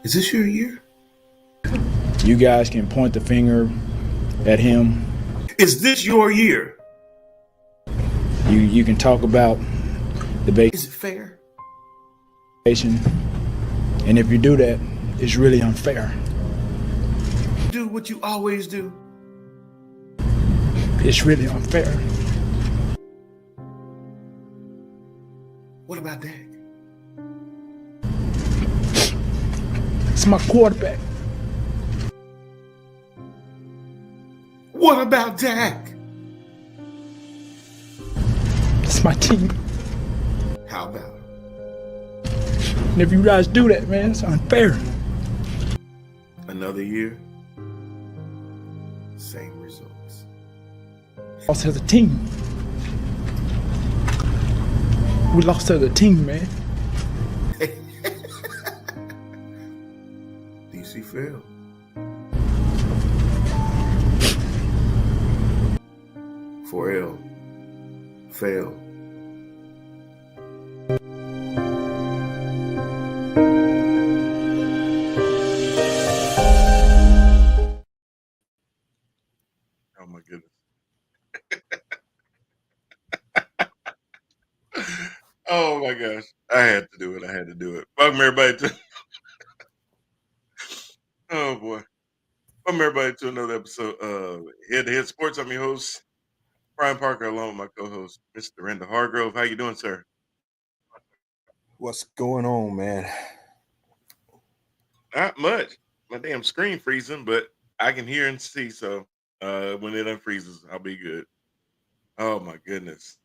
Is this your year? You guys can point the finger at him. Is this your year? You can talk about the Is it fair? vacation, and if you do that, it's really unfair. Do what you always do. It's really unfair. What about Dak? It's my quarterback. What about Dak? It's my team. How about it? And if you guys do that, man, it's unfair. Another year, same results. Lost as a team. We lost as a team, man. DC failed. For L, fail. Oh my goodness. Oh my gosh. I had to do it. Welcome everybody to oh boy. Welcome everybody to another episode of Head to Head Sports. I'm your host, Brian Parker, along with my co-host, Mr. Randall Hargrove. How you doing, sir? What's going on, man? Not much. My damn screen freezing, but I can hear and see, so when it unfreezes, I'll be good. Oh my goodness.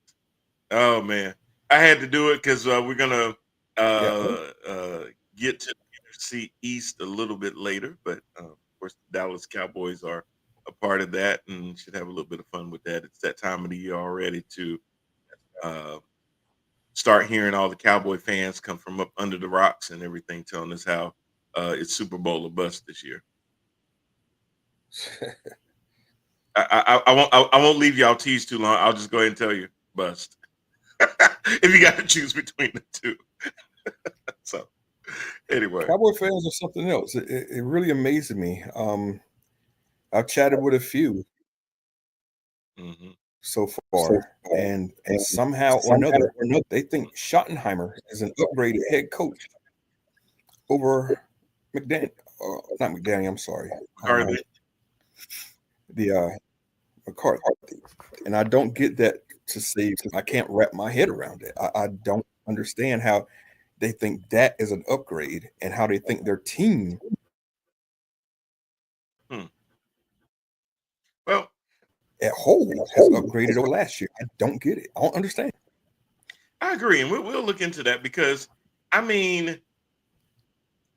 Oh man. I had to do it because we're gonna get to the NFC East a little bit later, but of course the Dallas Cowboys are a part of that and should have a little bit of fun with that. It's that time of the year already to start hearing all the Cowboy fans come from up under the rocks and everything, telling us how it's Super Bowl or bust this year. I won't leave y'all tease too long. I'll just go ahead and tell you bust. If you got to choose between the two. So anyway, Cowboy fans are something else. It really amazes me. I've chatted with a few so far, and somehow or another, they think Schottenheimer is an upgraded head coach over McDaniel. Not McDaniel, I'm sorry. McCarthy. And I don't get that to say I can't wrap my head around it. I don't understand how they think that is an upgrade and how they think their team. Well, at whole has upgraded over last year. I don't get it. I don't understand. I agree, and we'll look into that because, I mean,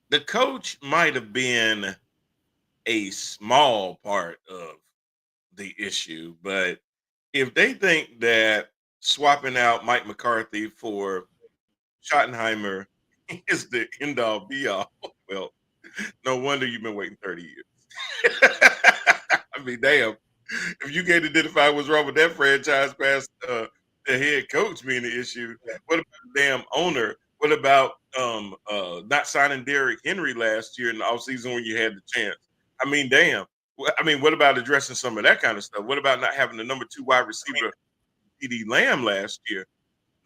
the coach might have been a small part of the issue, but if they think that swapping out Mike McCarthy for Schottenheimer is the end-all be-all, well, no wonder you've been waiting 30 years. I mean, damn. If you can't identify what's wrong with that franchise past the head coach being the issue, what about the damn owner? What about not signing Derrick Henry last year in the offseason when you had the chance? I mean, damn. I mean, what about addressing some of that kind of stuff? What about not having the number 2 wide receiver, CeeDee Lamb, last year?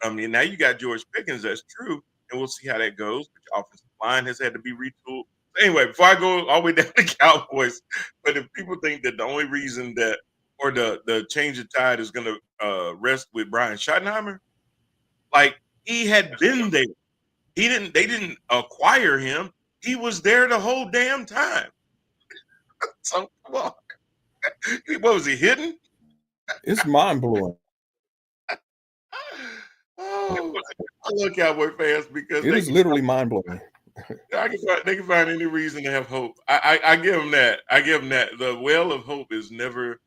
I mean, now you got George Pickens. That's true, and we'll see how that goes. But your offensive line has had to be retooled. Anyway, before I go all the way down to Cowboys, but if people think that the only reason that or the change of tide is going to rest with Brian Schottenheimer, like he had been there. They didn't acquire him. He was there the whole damn time. So come on. What was he hidden? It's mind blowing. Oh, I love Cowboy fans because it is literally mind blowing. They can find any reason to have hope. I give them that. The well of hope is never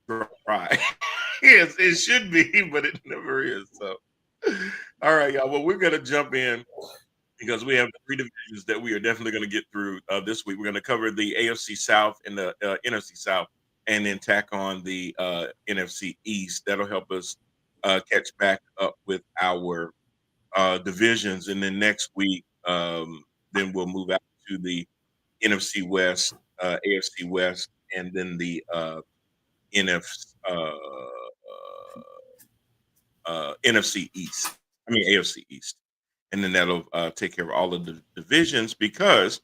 dry. Yes, it should be, but it never is. So, all right, y'all. Well, we're gonna jump in because we have 3 divisions that we are definitely going to get through this week. We're going to cover the AFC South and the NFC South, and then tack on the NFC East. That'll help us catch back up with our divisions, and then next week, then we'll move out to the NFC West, AFC West, and then the NFC East. I mean AFC East, and then that'll take care of all of the divisions because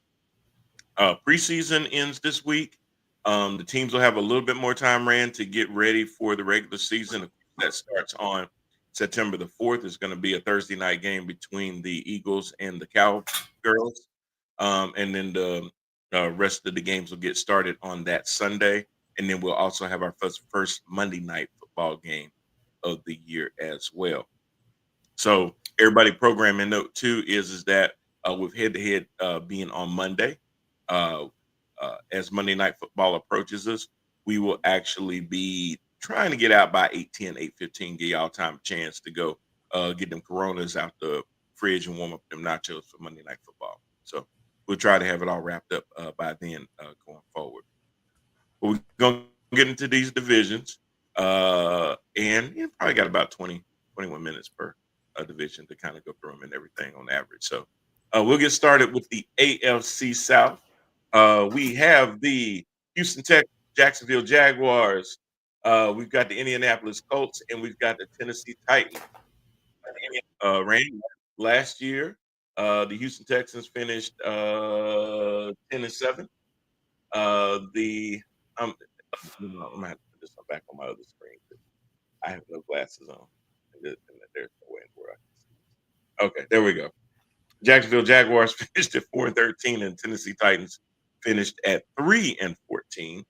preseason ends this week. The teams will have a little bit more time, Rand, to get ready for the regular season that starts on September the 4th. It's going to be a Thursday night game between the Eagles and the Cowgirls. And then the rest of the games will get started on that Sunday. And then we'll also have our first Monday night football game of the year as well. So everybody programming note too is that with head-to-head being on Monday, as Monday Night Football approaches us, we will actually be trying to get out by 8:10, 8:15, give y'all time a chance to go get them Coronas out the fridge and warm up them nachos for Monday Night Football. So we'll try to have it all wrapped up by then going forward. But we're going to get into these divisions, and probably got about 21 minutes per division to kind of go through them and everything on average. So we'll get started with the AFC South. We have the Houston Texans, Jacksonville Jaguars. We've got the Indianapolis Colts, and we've got the Tennessee Titans. Randy, last year, the Houston Texans finished 10-7. I'm gonna have to put this back on my other screen. I have no glasses on. And there's no way where I can see. Okay, there we go. Jacksonville Jaguars finished at 4-13, and Tennessee Titans finished at 3-14.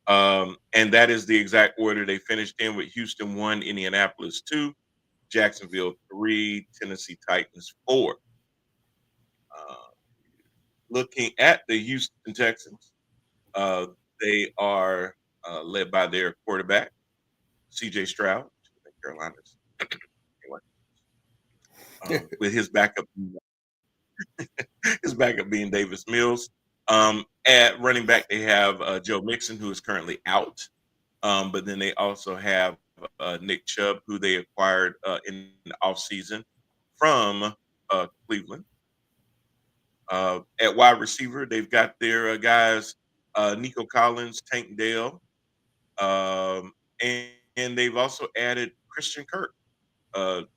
And that is the exact order they finished in, with Houston 1, Indianapolis 2, Jacksonville 3, Tennessee Titans 4. Looking at the Houston Texans, they are led by their quarterback, C.J. Stroud, Carolinas. With his backup being Davis Mills. At running back, they have Joe Mixon, who is currently out. But then they also have Nick Chubb, who they acquired in the offseason from Cleveland. At wide receiver, they've got their guys, Nico Collins, Tank Dell. And they've also added Christian Kirk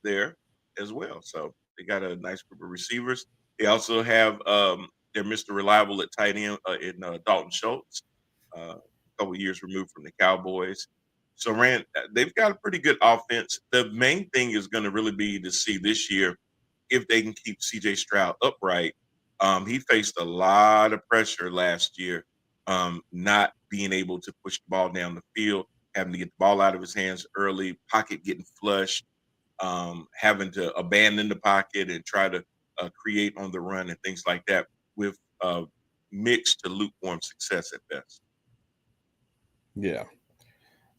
there as well. So they got a nice group of receivers. They also have their Mr. Reliable at tight end in Dalton Schultz, a couple years removed from the Cowboys. So, Rand, they've got a pretty good offense. The main thing is going to really be to see this year if they can keep C.J. Stroud upright. He faced a lot of pressure last year, not being able to push the ball down the field, having to get the ball out of his hands early, pocket getting flushed, having to abandon the pocket and try to create on the run and things like that, with mixed to lukewarm success at best. Yeah.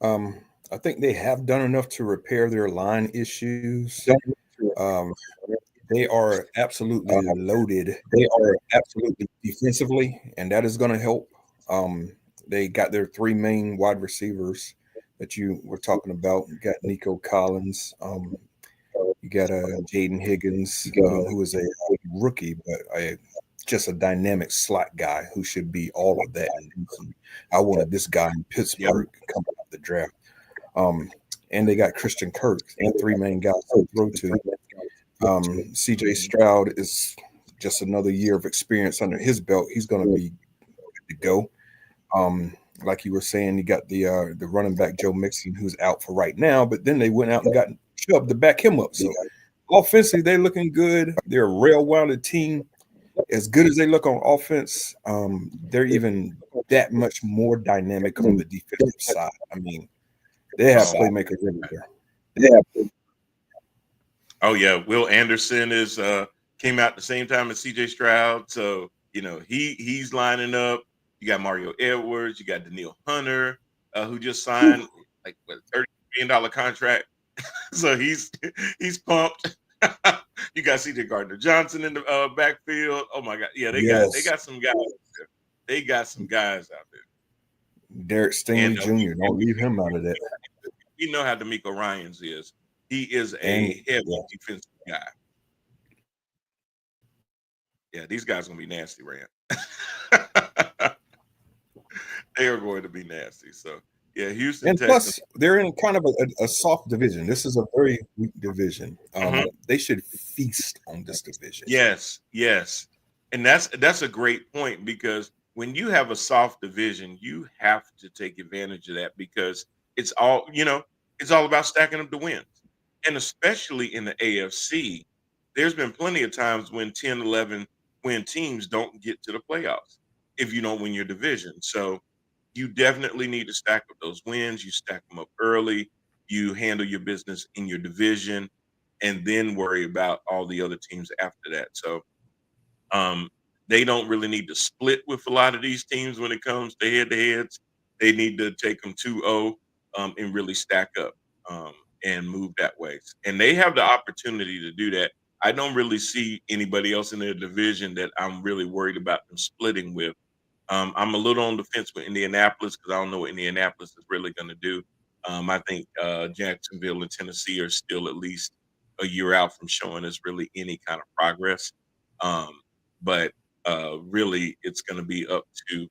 I think they have done enough to repair their line issues. They are absolutely loaded. They are absolutely defensively, and that is going to help. They got their three main wide receivers that you were talking about. You got Nico Collins. You got Jaden Higgins, who is a rookie, but just a dynamic slot guy who should be all of that. I wanted this guy in Pittsburgh coming out the draft. And they got Christian Kirk, the three main guys to throw to. C.J. Stroud is just another year of experience under his belt. He's going to be good to go. Like you were saying, you got the running back Joe Mixon, who's out for right now, but then they went out and got Chubb to back him up. So offensively, they're looking good. They're a rail-rounded team. As good as they look on offense, they're even that much more dynamic on the defensive side. I mean, they have playmakers everywhere. Oh yeah, Will Anderson is came out the same time as C.J. Stroud, so he's lining up. You got Mario Edwards, you got Daniil Hunter, who just signed like a $30 million contract, so he's pumped. You got C.J. Gardner-Johnson in the backfield. Oh my God, yeah, they got some guys out there. They got some guys out there. Derek Stingley Jr. Don't leave him out of that. You know how D'Amico Ryans is. He is a heavy defensive guy. Yeah, these guys are gonna be nasty, Rand. They are going to be nasty. So yeah, Houston, And Texans. plus, they're in kind of a soft division. This is a very weak division. Mhm. They should feast on this division. Yes, yes. And that's a great point because when you have a soft division, you have to take advantage of that because it's all, it's all about stacking up the wins. And especially in the AFC, there's been plenty of times when 10, 11 win teams don't get to the playoffs if you don't win your division. So you definitely need to stack up those wins. You stack them up early. You handle your business in your division and then worry about all the other teams after that. So um, they don't really need to split with a lot of these teams when it comes to head-to-heads. They need to take them 2-0 and really stack up um, and move that way. And they have the opportunity to do that. I don't really see anybody else in their division that I'm really worried about them splitting with. I'm a little on the fence with Indianapolis because I don't know what Indianapolis is really going to do. I think Jacksonville and Tennessee are still at least a year out from showing us really any kind of progress. But really, it's going to be up to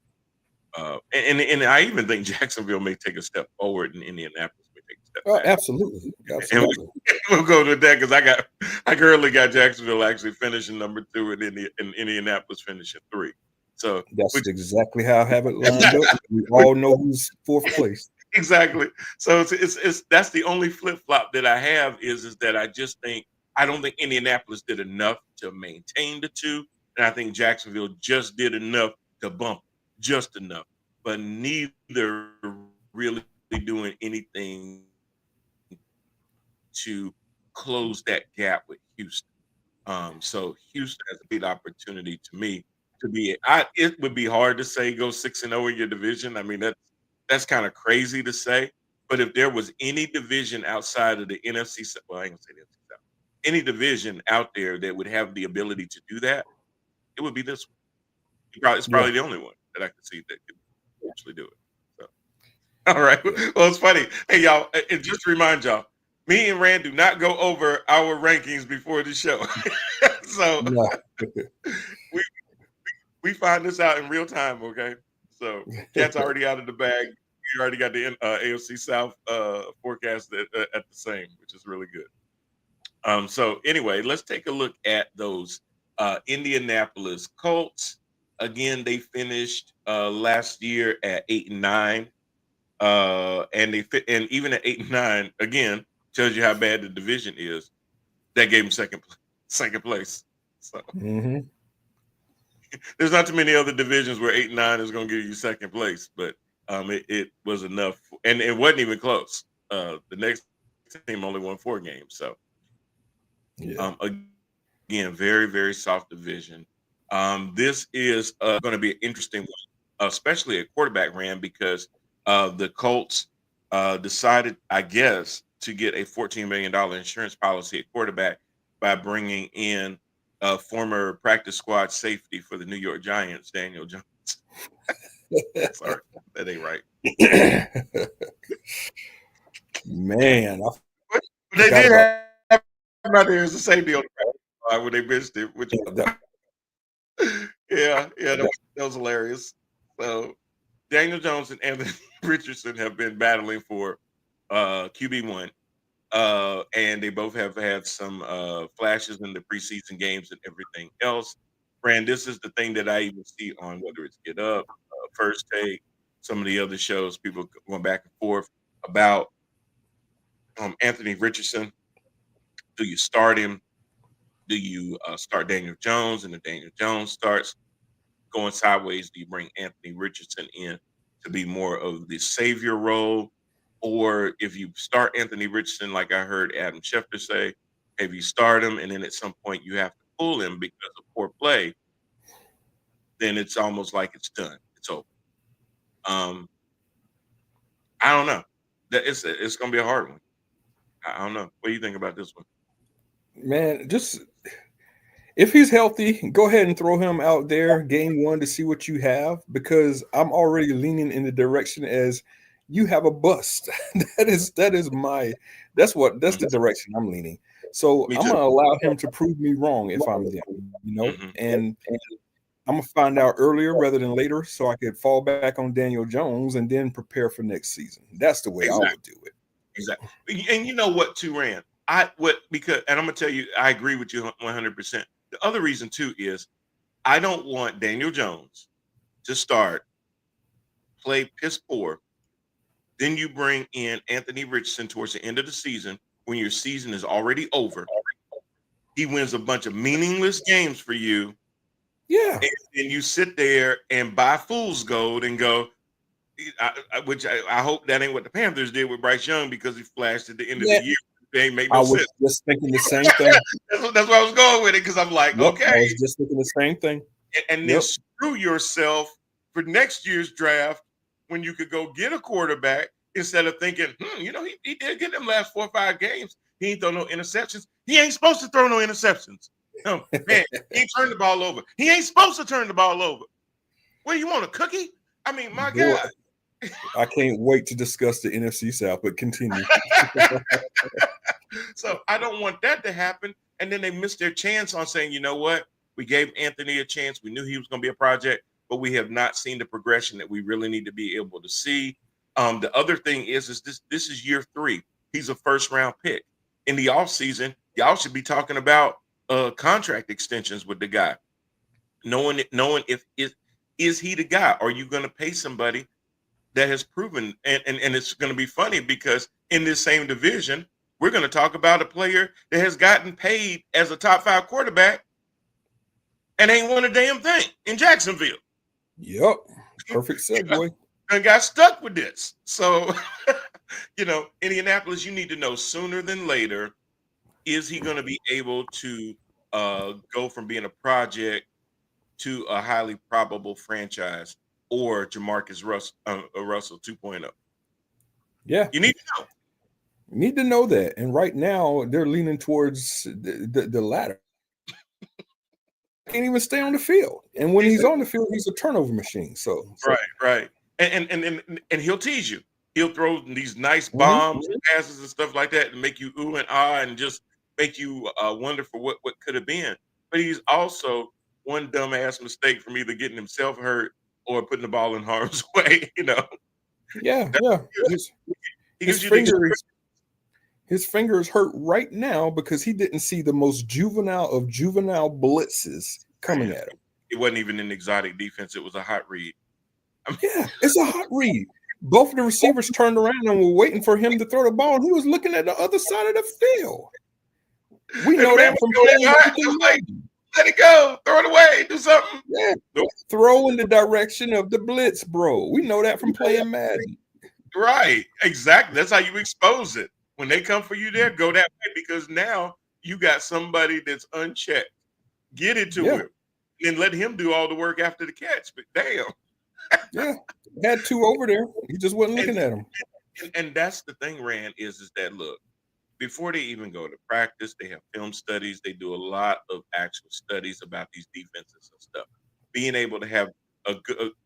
and I even think Jacksonville may take a step forward and Indianapolis may take a step Oh, back. absolutely, And absolutely. we'll go with that because I currently got Jacksonville actually finishing number 2 and Indianapolis finishing 3. So That's which exactly how I have it lined up. We all know who's fourth place. exactly. So it's that's the only flip flop that I have is that I don't think Indianapolis did enough to maintain the 2, and I think Jacksonville just did enough to bump just enough, but neither really doing anything to close that gap with Houston. So Houston has a big opportunity to me to be. It would be hard to say go 6-0 in your division. I mean that's kind of crazy to say. But if there was any division outside of the NFC, well, I ain't gonna say the NFC South, any division out there that would have the ability to do that, it would be this one. It's Yeah. probably the only one that I could see that could actually do it. So, all right. Well, it's funny. Hey, y'all, and just to remind y'all, me and Rand do not go over our rankings before the show. So No. we find this out in real time, okay? So cat's already out of the bag. We already got the AFC South forecast at the same, which is really good. So anyway, let's take a look at those Indianapolis Colts. Again, they finished last year at 8-9, and even at 8-9, again tells you how bad the division is. That gave them second place. So there's not too many other divisions where 8-9 is going to give you second place, but it was enough, and it wasn't even close. The next team only won 4 games, so Yeah. again, very very soft division. This is going to be an interesting one, especially at quarterback, Rand, because the Colts decided, I guess, to get a $14 million insurance policy at quarterback by bringing in a former practice squad safety for the New York Giants, Daniel Jones. Sorry, that ain't right. Man, They did have him out there as a safety on the practice squad when they benched him, which yeah, that was hilarious. So Daniel Jones and Anthony Richardson have been battling for QB1. And they both have had some flashes in the preseason games and everything else. Brand, this is the thing that I even see on whether it's Get Up, First Take, some of the other shows, people going back and forth about Anthony Richardson. Do you start him? Do you start Daniel Jones? And if Daniel Jones starts going sideways, do you bring Anthony Richardson in to be more of the savior role? Or if you start Anthony Richardson, like I heard Adam Schefter say, if you start him and then at some point you have to pull him because of poor play, then it's almost like it's done. It's over. I don't know. It's going to be a hard one. I don't know. What do you think about this one? Man, just if he's healthy, go ahead and throw him out there game 1 to see what you have, because I'm already leaning in the direction as you have a bust. That's the direction I'm leaning. So Me I'm too. gonna allow him to prove me wrong if I'm them, Mm-hmm. and I'm gonna find out earlier rather than later, so I could fall back on Daniel Jones and then prepare for next season. That's the way I would do it. Exactly. And you know what, too, Rand? Because I'm gonna tell you, I agree with you 100%. The other reason too is I don't want Daniel Jones to start play piss poor. Then you bring in Anthony Richardson towards the end of the season when your season is already over. He wins a bunch of meaningless games for you, Yeah, and then you sit there and buy fool's gold and go, which I hope that ain't what the Panthers did with Bryce Young because he flashed at the end of the yeah. year. They ain't make I no was sense. just thinking the same thing. That's where I was going with it because I'm like, Yep, okay, I was just thinking the same thing. and then Yep. screw yourself for next year's draft when you could go get a quarterback instead of thinking, he did get them last 4 or 5 games. He ain't throw no interceptions. He ain't supposed to throw no interceptions. No, man, he ain't turned the ball over. He ain't supposed to turn the ball over. What do you want, a cookie? I mean, my Boy, God. I can't wait to discuss the NFC South, but continue. So I don't want that to happen. And then they missed their chance on saying, you know what? We gave Anthony a chance. We knew he was going to be a project, but we have not seen the progression that we really need to be able to see. The other thing is this is year 3. He's a first-round pick. In the offseason, y'all should be talking about contract extensions with the guy. Knowing if is he the guy? Are you going to pay somebody that has proven, and it's going to be funny because in this same division, we're going to talk about a player that has gotten paid as a top 5 quarterback and ain't won a damn thing in Jacksonville. Yep. Perfect segue. And got stuck with this. So, Indianapolis, you need to know sooner than later, is he going to be able to go from being a project to a highly probable franchise or Jamarcus Russell 2.0? Yeah. You need to know. Need to know that. And right now, they're leaning towards the latter. Can't even stay on the field. And when he's on the field, he's a turnover machine. So right. And he'll tease you. He'll throw these nice bombs and passes and stuff like that and make you ooh and ah and just make you wonder for what could have been. But he's also one dumbass mistake from either getting himself hurt or putting the ball in harm's way. Yeah. His finger is hurt right now because he didn't see the most juvenile of juvenile blitzes coming at him. It wasn't even an exotic defense. It was a hot read. Yeah, it's a hot read. Both of the receivers turned around and were waiting for him to throw the ball, and he was looking at the other side of the field. We know that from playing. Let it go. Throw it away. Do something. Yeah. Nope. Throw in the direction of the blitz, bro. We know that from playing Madden. Right. Exactly. That's how you expose it. When they come for you there, go that way because now you got somebody that's unchecked. Get it to him and let him do all the work after the catch. But damn. Yeah. Had 2 over there. He just wasn't looking at him. And that's the thing, Rand, is that look, before they even go to practice, they have film studies. They do a lot of actual studies about these defenses and stuff. Being able to have a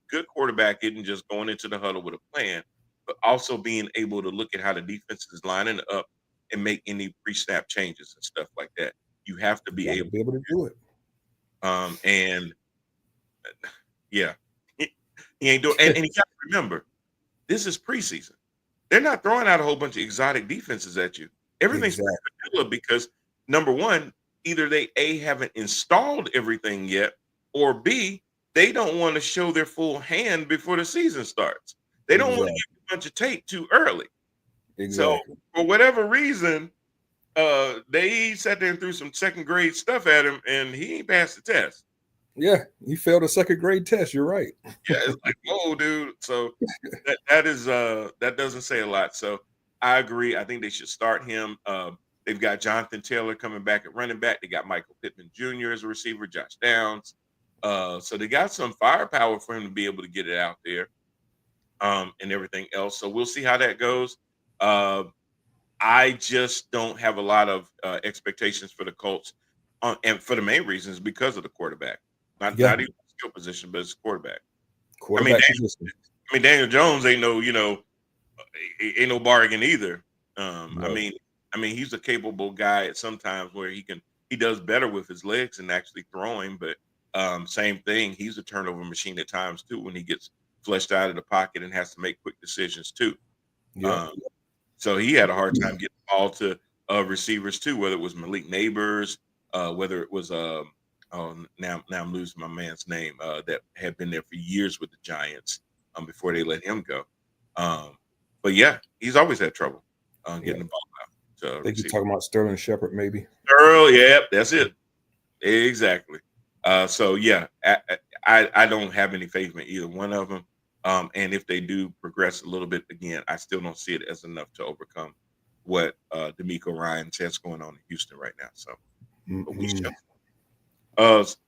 good quarterback isn't just going into the huddle with a plan, but also being able to look at how the defense is lining up and make any pre-snap changes and stuff like that. You have to be able to do it. And yeah, he ain't doing. And you got to remember, this is preseason. They're not throwing out a whole bunch of exotic defenses at you. Everything's vanilla because number one, either they haven't installed everything yet, or B, they don't want to show their full hand before the season starts. They don't want to give a bunch of tape too early. Exactly. So for whatever reason, they sat there and threw some second grade stuff at him, and he ain't passed the test. Yeah, he failed a second grade test. You're right. Yeah, it's like, whoa, dude. So that doesn't say a lot. So I agree. I think they should start him. They've got Jonathan Taylor coming back at running back. They got Michael Pittman Jr. as a receiver, Josh Downs. So they got some firepower for him to be able to get it out there and everything else. So we'll see how that goes. I just don't have a lot of expectations for the Colts, and for the main reason is because of the quarterback. Not even the skill position, but it's quarterback. Daniel Jones ain't no, ain't no bargain either. I I mean, he's a capable guy at sometimes where he does better with his legs than actually throwing, but same thing. He's a turnover machine at times too when he gets flushed out of the pocket and has to make quick decisions too. Yeah. Um, so he had a hard time getting the ball to receivers too, whether it was Malik Neighbors, whether it was oh now I'm losing my man's name that had been there for years with the Giants before they let him go. But yeah, he's always had trouble getting the ball out to I think receivers. you're talking about Sterling Shepard, maybe. Earl, yeah, that's it. Exactly. So yeah, I don't have any faith in either one of them. And if they do progress a little bit again, I still don't see it as enough to overcome what D'Amico Ryans has going on in Houston right now. So but we shall.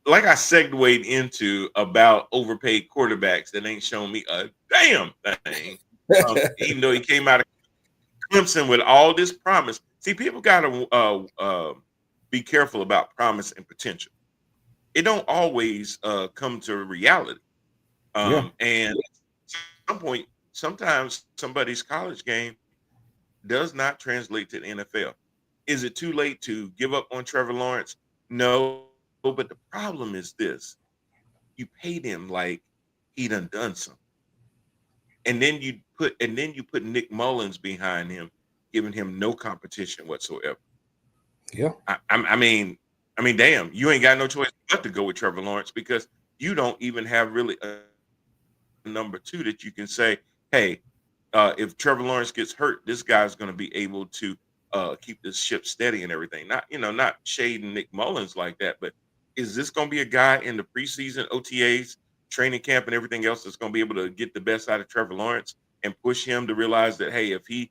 Like I segued into about overpaid quarterbacks that ain't shown me a damn thing. Even though he came out of Clemson with all this promise. See, people gotta be careful about promise and potential. It don't always come to reality. Yeah. And at some point, sometimes somebody's college game does not translate to the NFL. Is it too late to give up on Trevor Lawrence? No, but the problem is this: you paid him like he done something, and then you put Nick Mullins behind him, giving him no competition whatsoever. Yeah. I mean, damn, you ain't got no choice but to go with Trevor Lawrence because you don't even have really a number two that you can say, hey, if Trevor Lawrence gets hurt, this guy's going to be able to keep this ship steady and everything. Not shading Nick Mullins like that, but is this going to be a guy in the preseason OTAs, training camp, and everything else that's going to be able to get the best out of Trevor Lawrence and push him to realize that, hey, if he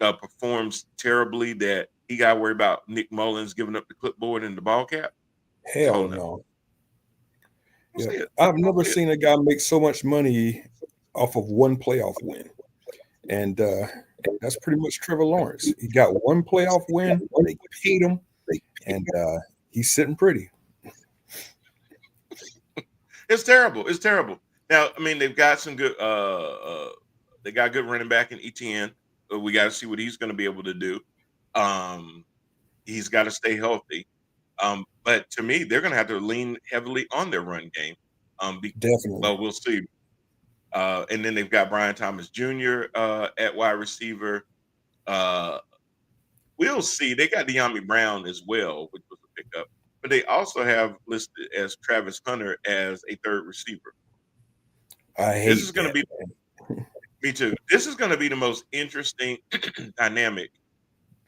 performs terribly, that he got to worry about Nick Mullins giving up the clipboard and the ball cap? Hell no. Yeah. I've never seen a guy make so much money off of one playoff win. And that's pretty much Trevor Lawrence. He got one playoff win, they paid him, and he's sitting pretty. It's terrible. It's terrible. Now, I mean, they've got some good they got good running back in ETN. We got to see what he's going to be able to do. He's got to stay healthy. But to me, they're going to have to lean heavily on their run game. Definitely. Well, we'll see. And then they've got Brian Thomas Jr. At wide receiver. We'll see. They got De'Ami Brown as well, which was a pickup. But they also have listed as Travis Hunter as a third receiver. I hate this is going to be me too. This is going to be the most interesting dynamic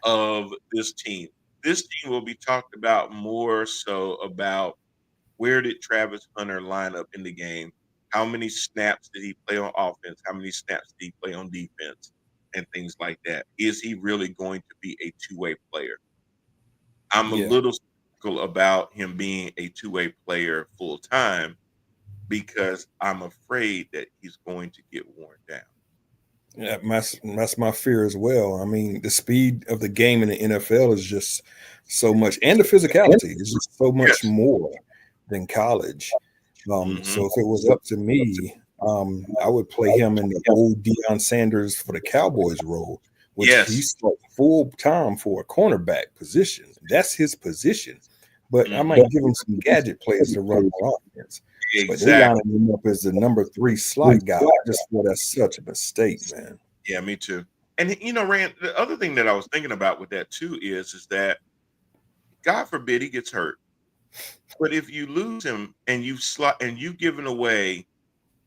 of this team. This team will be talked about more so about where did Travis Hunter line up in the game? How many snaps did he play on offense? How many snaps did he play on defense? And things like that. Is he really going to be a two-way player? I'm a little skeptical about him being a two-way player full time because I'm afraid that he's going to get worn down. Yeah, that's my fear as well. I mean, the speed of the game in the NFL is just so much, and the physicality is just so much more than college. So if it was up to me, I would play him in the old Deion Sanders for the Cowboys role, which he's full time for a cornerback position. That's his position. But I might give him some gadget plays to run more offense. But they lining him up as the number 3 slot guy. I just thought that's such a mistake, man. Yeah, me too. And Rand, the other thing that I was thinking about with that too is that God forbid he gets hurt. But if you lose him and you've given away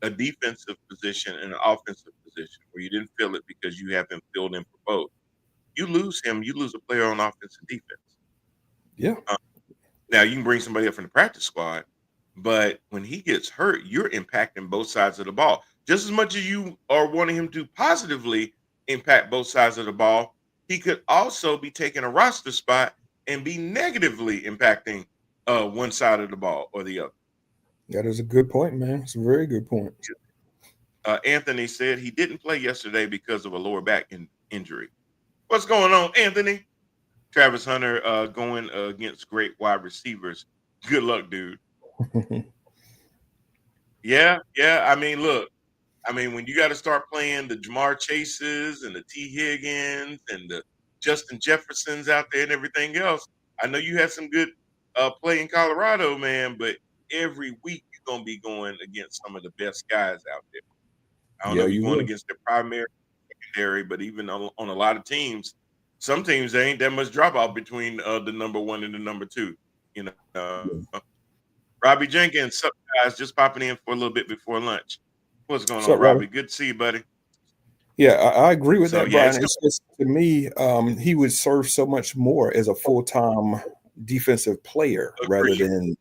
a defensive position and an offensive position where you didn't fill it because you have him filled in for both, you lose him, you lose a player on offense and defense. Yeah. Now you can bring somebody up from the practice squad, but when he gets hurt, you're impacting both sides of the ball. Just as much as you are wanting him to positively impact both sides of the ball, he could also be taking a roster spot and be negatively impacting one side of the ball or the other. That is a good point, man. It's a very good point. Anthony said he didn't play yesterday because of a lower back injury. What's going on, Anthony? Travis Hunter going against great wide receivers. Good luck, dude. Yeah. I mean, look. I mean, when you got to start playing the Jamar Chases and the T. Higgins and the Justin Jefferson's out there and everything else. I know you had some good play in Colorado, man, but every week you're gonna be going against some of the best guys out there. I don't know Yeah, if you're you going will. against the primary, secondary, but even on a lot of teams, some teams there ain't that much drop off between the number one and the number two. You know, Robbie Jenkins, up guys, just popping in for a little bit before lunch. What's going So, on, Robert, Robbie? Good to see you, buddy. yeah, I agree with So that, yeah, Brian. It's just to me, he would serve so much more as a full-time defensive player rather agreed. than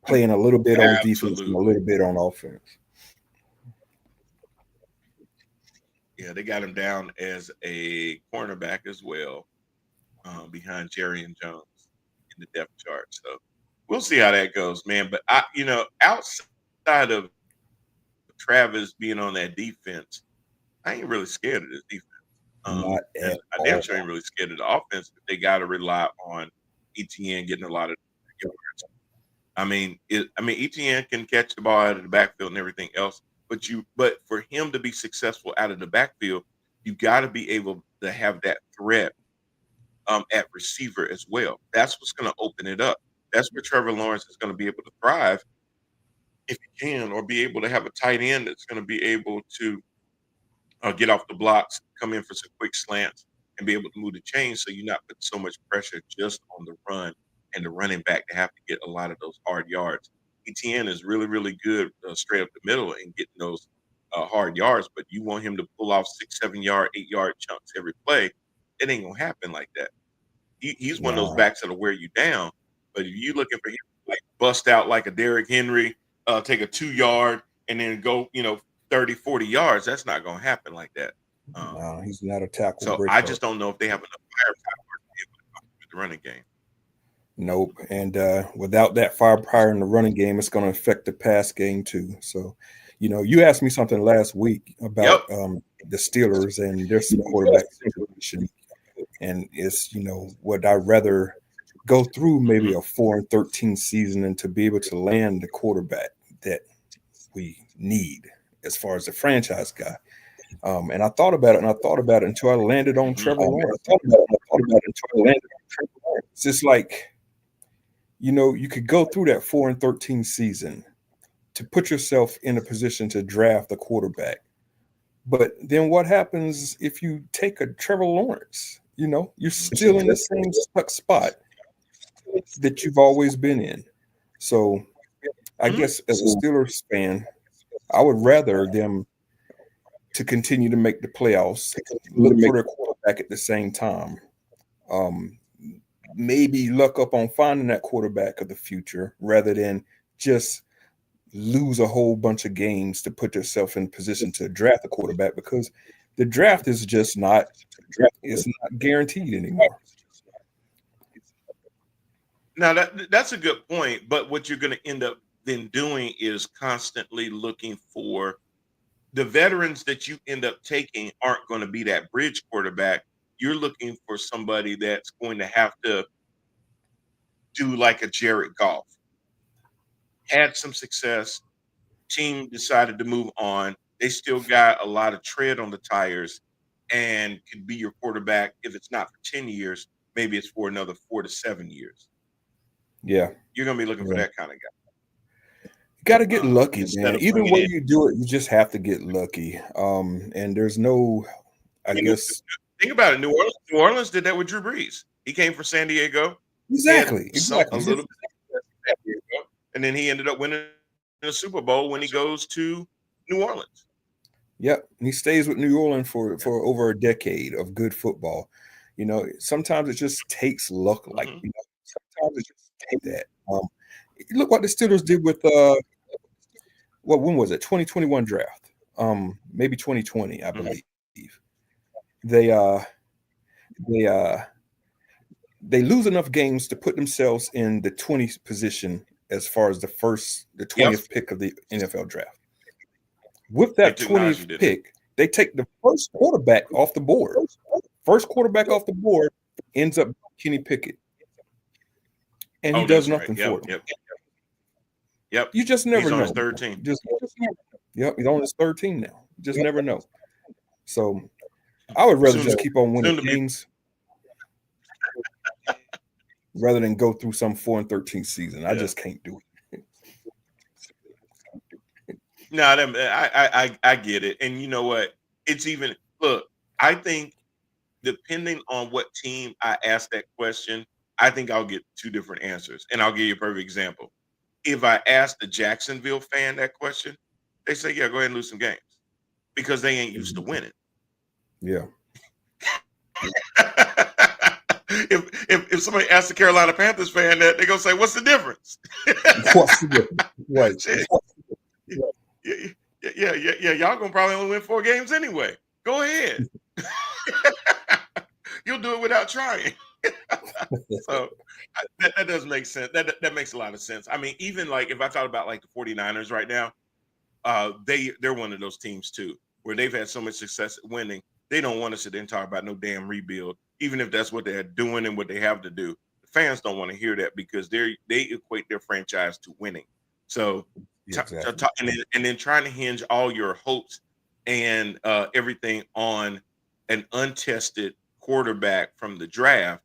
playing a little bit on defense and a Absolutely. little bit on offense. Yeah, they got him down as a cornerback as well, behind Jerry and Jones in the depth chart. So we'll see how that goes, man. But outside of Travis being on that defense, I ain't really scared of this defense. Not at And I damn all. sure ain't really scared of the offense, but they got to rely on ETN getting a lot of yards. ETN can catch the ball out of the backfield and everything else, but for him to be successful out of the backfield, you got to be able to have that threat at receiver as well. That's what's going to open it up. That's where Trevor Lawrence is going to be able to thrive if he can, or be able to have a tight end that's going to be able to get off the blocks, come in for some quick slants, and be able to move the chain so you're not putting so much pressure just on the run and the running back to have to get a lot of those hard yards. ETN is really, really good straight up the middle and getting those hard yards, but you want him to pull off 6, 7 yard, 8 yard chunks every play. It ain't going to happen like that. He's one of those No, backs that'll wear you down, but if you looking for him to like bust out like a Derrick Henry, take a 2 yard and then go, 30, 40 yards, that's not going to happen like that. no, he's not a tackle So I breaker. just don't know if they have enough firepower to be able to come with the running game. Nope. And without that firepower in the running game, it's going to affect the pass game too. So, you asked me something last week about Yep. the Steelers and their quarterback situation. And it's, would I rather go through maybe a 4-13 season and to be able to land the quarterback that we need as far as the franchise guy. And I thought about it until I landed on Trevor Lawrence. It's just like, you could go through that 4-13 season to put yourself in a position to draft a quarterback. But then what happens if you take a Trevor Lawrence? You're still in the same stuck spot that you've always been in. So I guess as a Steelers fan, I would rather them to continue to make the playoffs, look for their quarterback at the same time. Maybe luck up on finding that quarterback of the future rather than just lose a whole bunch of games to put yourself in position to draft a quarterback, because the draft is just not guaranteed anymore. Now that's a good point, but what you're going to end up then doing is constantly looking for the veterans that you end up taking aren't going to be that bridge quarterback. You're looking for somebody that's going to have to do like a Jared Goff. Had some success, team decided to move on. They still got a lot of tread on the tires and could be your quarterback. If it's not for 10 years, maybe it's for another 4 to 7 years. Yeah. You're going to be looking for that kind of guy. Got to get lucky, Instead man. of Either bringing way in- you do it, you just have to get lucky. And there's no, I guess. Think about it. New Orleans did that with Drew Brees. He came from San Diego. Exactly. A little bit, and then he ended up winning the Super Bowl when he goes to New Orleans. Yep. And he stays with New Orleans for over a decade of good football. Sometimes it just takes luck. Like, sometimes it just takes that. Look what the Steelers did with when was it? 2021 draft. Maybe 2020, I believe. They lose enough games to put themselves in the 20th position as far as the 20th pick of the NFL draft. With that 20th pick, they take the first quarterback off the board. First quarterback off the board ends up Kenny Pickett. And he does nothing for them. Yep. You just never know. He's on his third team. Yep, he's on his third team now. You just never know. So I would rather just keep on winning games. rather than go through some 4-13 season. I just can't do it. No, I get it. And you know what? It's even look, I think depending on what team I ask that question, I think I'll get two different answers. And I'll give you a perfect example. If I ask the Jacksonville fan that question, they say, yeah, go ahead and lose some games because they ain't used to winning. Yeah. if somebody asks the Carolina Panthers fan that, they're gonna say, what's the difference? What's the difference? Right. Yeah. Y'all gonna probably only win 4 games anyway. Go ahead. You'll do it without trying. So that does make sense. That makes a lot of sense. I mean, even like if I thought about like the 49ers right now, they're one of those teams too, where they've had so much success at winning. They don't want to sit there and talk about no damn rebuild, even if that's what they're doing and what they have to do. The fans don't want to hear that because they equate their franchise to winning. So, Exactly. and then trying to hinge all your hopes and everything on an untested quarterback from the draft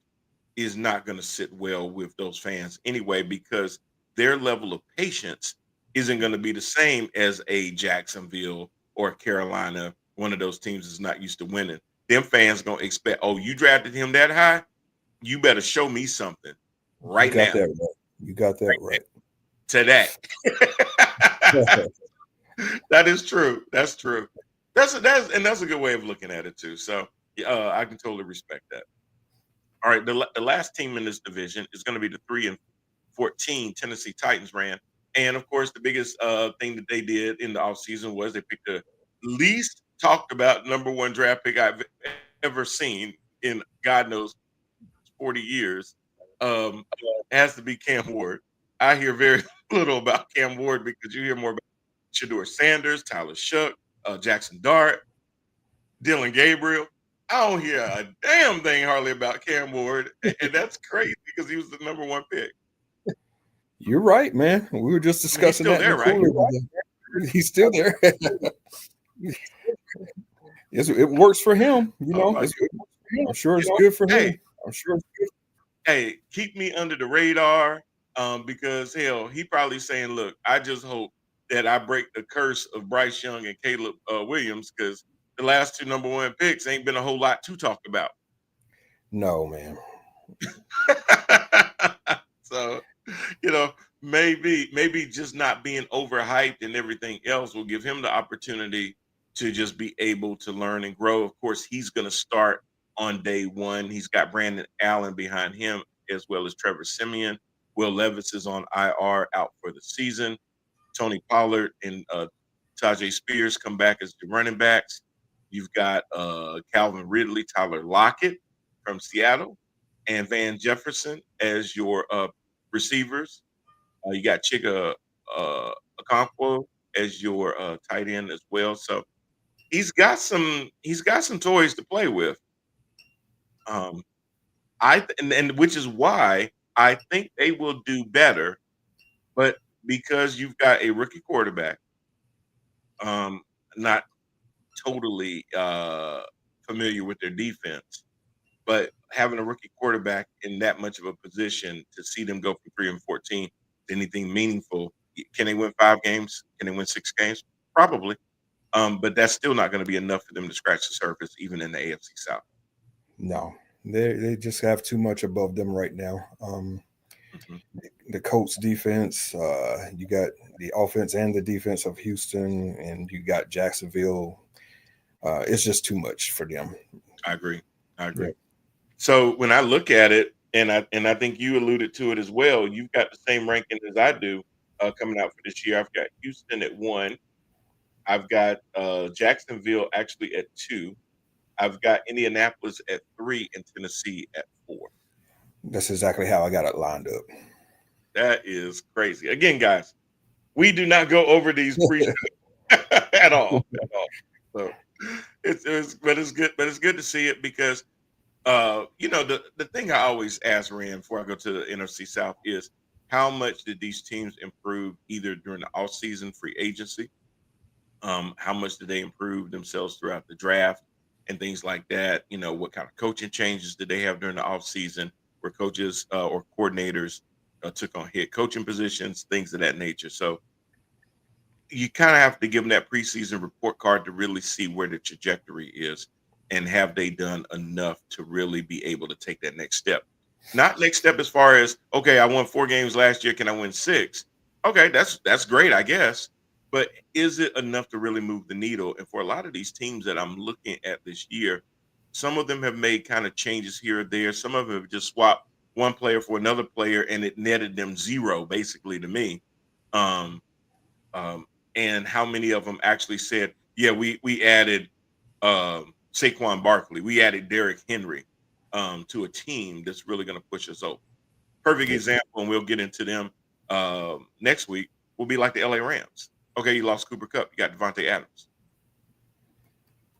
is not going to sit well with those fans anyway, because their level of patience isn't going to be the same as a Jacksonville or Carolina. One of those teams is not used to winning. Them fans going to expect, oh, you drafted him that high? You better show me something right now. You got that right. Today. That is true. That's true. That's a good way of looking at it too. So I can totally respect that. All right, the last team in this division is going to be the 3-14 Tennessee Titans ran. And of course, the biggest thing that they did in the offseason was they picked the least talked about number 1 draft pick I've ever seen in God knows 40 years. Has to be Cam Ward. I hear very little about Cam Ward because you hear more about Shedeur Sanders, Tyler Shough, Jackson Dart, Dylan Gabriel. I don't hear a damn thing hardly about Cam Ward, and that's crazy because he was the number 1 pick. You're right, man. We were just discussing that. There, right? He's still there. Yes, it works for him. You know, I'm sure it's good for him. I'm sure it's good. Hey, keep me under the radar because hell, he probably saying, "Look, I just hope that I break the curse of Bryce Young and Caleb Williams because the last 2 number 1 picks ain't been a whole lot to talk about." No, man. So, you know, maybe just not being overhyped and everything else will give him the opportunity to just be able to learn and grow. Of course, he's going to start on day 1. He's got Brandon Allen behind him as well as Trevor Siemian. Will Levis is on IR out for the season. Tony Pollard and Tajay Spears come back as the running backs. You've got Calvin Ridley, Tyler Lockett from Seattle, and Van Jefferson as your receivers. You got Chika Okonkwo as your tight end as well. So he's got some toys to play with. And which is why I think they will do better, but because you've got a rookie quarterback, not totally familiar with their defense, but having a rookie quarterback in that much of a position to see them go from 3-14 to anything meaningful. Can they win 5 games? Can they win 6 games? Probably. But that's still not going to be enough for them to scratch the surface, even in the AFC South. No, they just have too much above them right now. The Colts defense, you got the offense and the defense of Houston, and you got Jacksonville. It's just too much for them. I agree. Yeah. So when I look at it, and I think you alluded to it as well, you've got the same ranking as I do coming out for this year. I've got Houston at 1. I've got Jacksonville actually at 2. I've got Indianapolis at 3 and Tennessee at 4. That's exactly how I got it lined up. That is crazy. Again, guys, we do not go over these pre at all. So it's good to see it because the thing I always ask Rand before I go to the NFC South is how much did these teams improve either during the offseason free agency? How much did they improve themselves throughout the draft and things like that? You know, what kind of coaching changes did they have during the offseason? where coaches or coordinators took on head coaching positions, things of that nature. So you kind of have to give them that preseason report card to really see where the trajectory is and have they done enough to really be able to take that next step. Not next step as far as, okay, I won 4 games last year, can I win 6? Okay, that's great, I guess. But is it enough to really move the needle? And for a lot of these teams that I'm looking at this year, some of them have made kind of changes here or there. Some of them have just swapped one player for another player, and it netted them 0, basically, to me. Um, um, and how many of them actually said, yeah, we added Saquon Barkley, we added Derrick Henry to a team that's really going to push us over. Perfect example, and we'll get into them next week, will be like the LA Rams. Okay, you lost Cooper Kupp, you got Devontae Adams.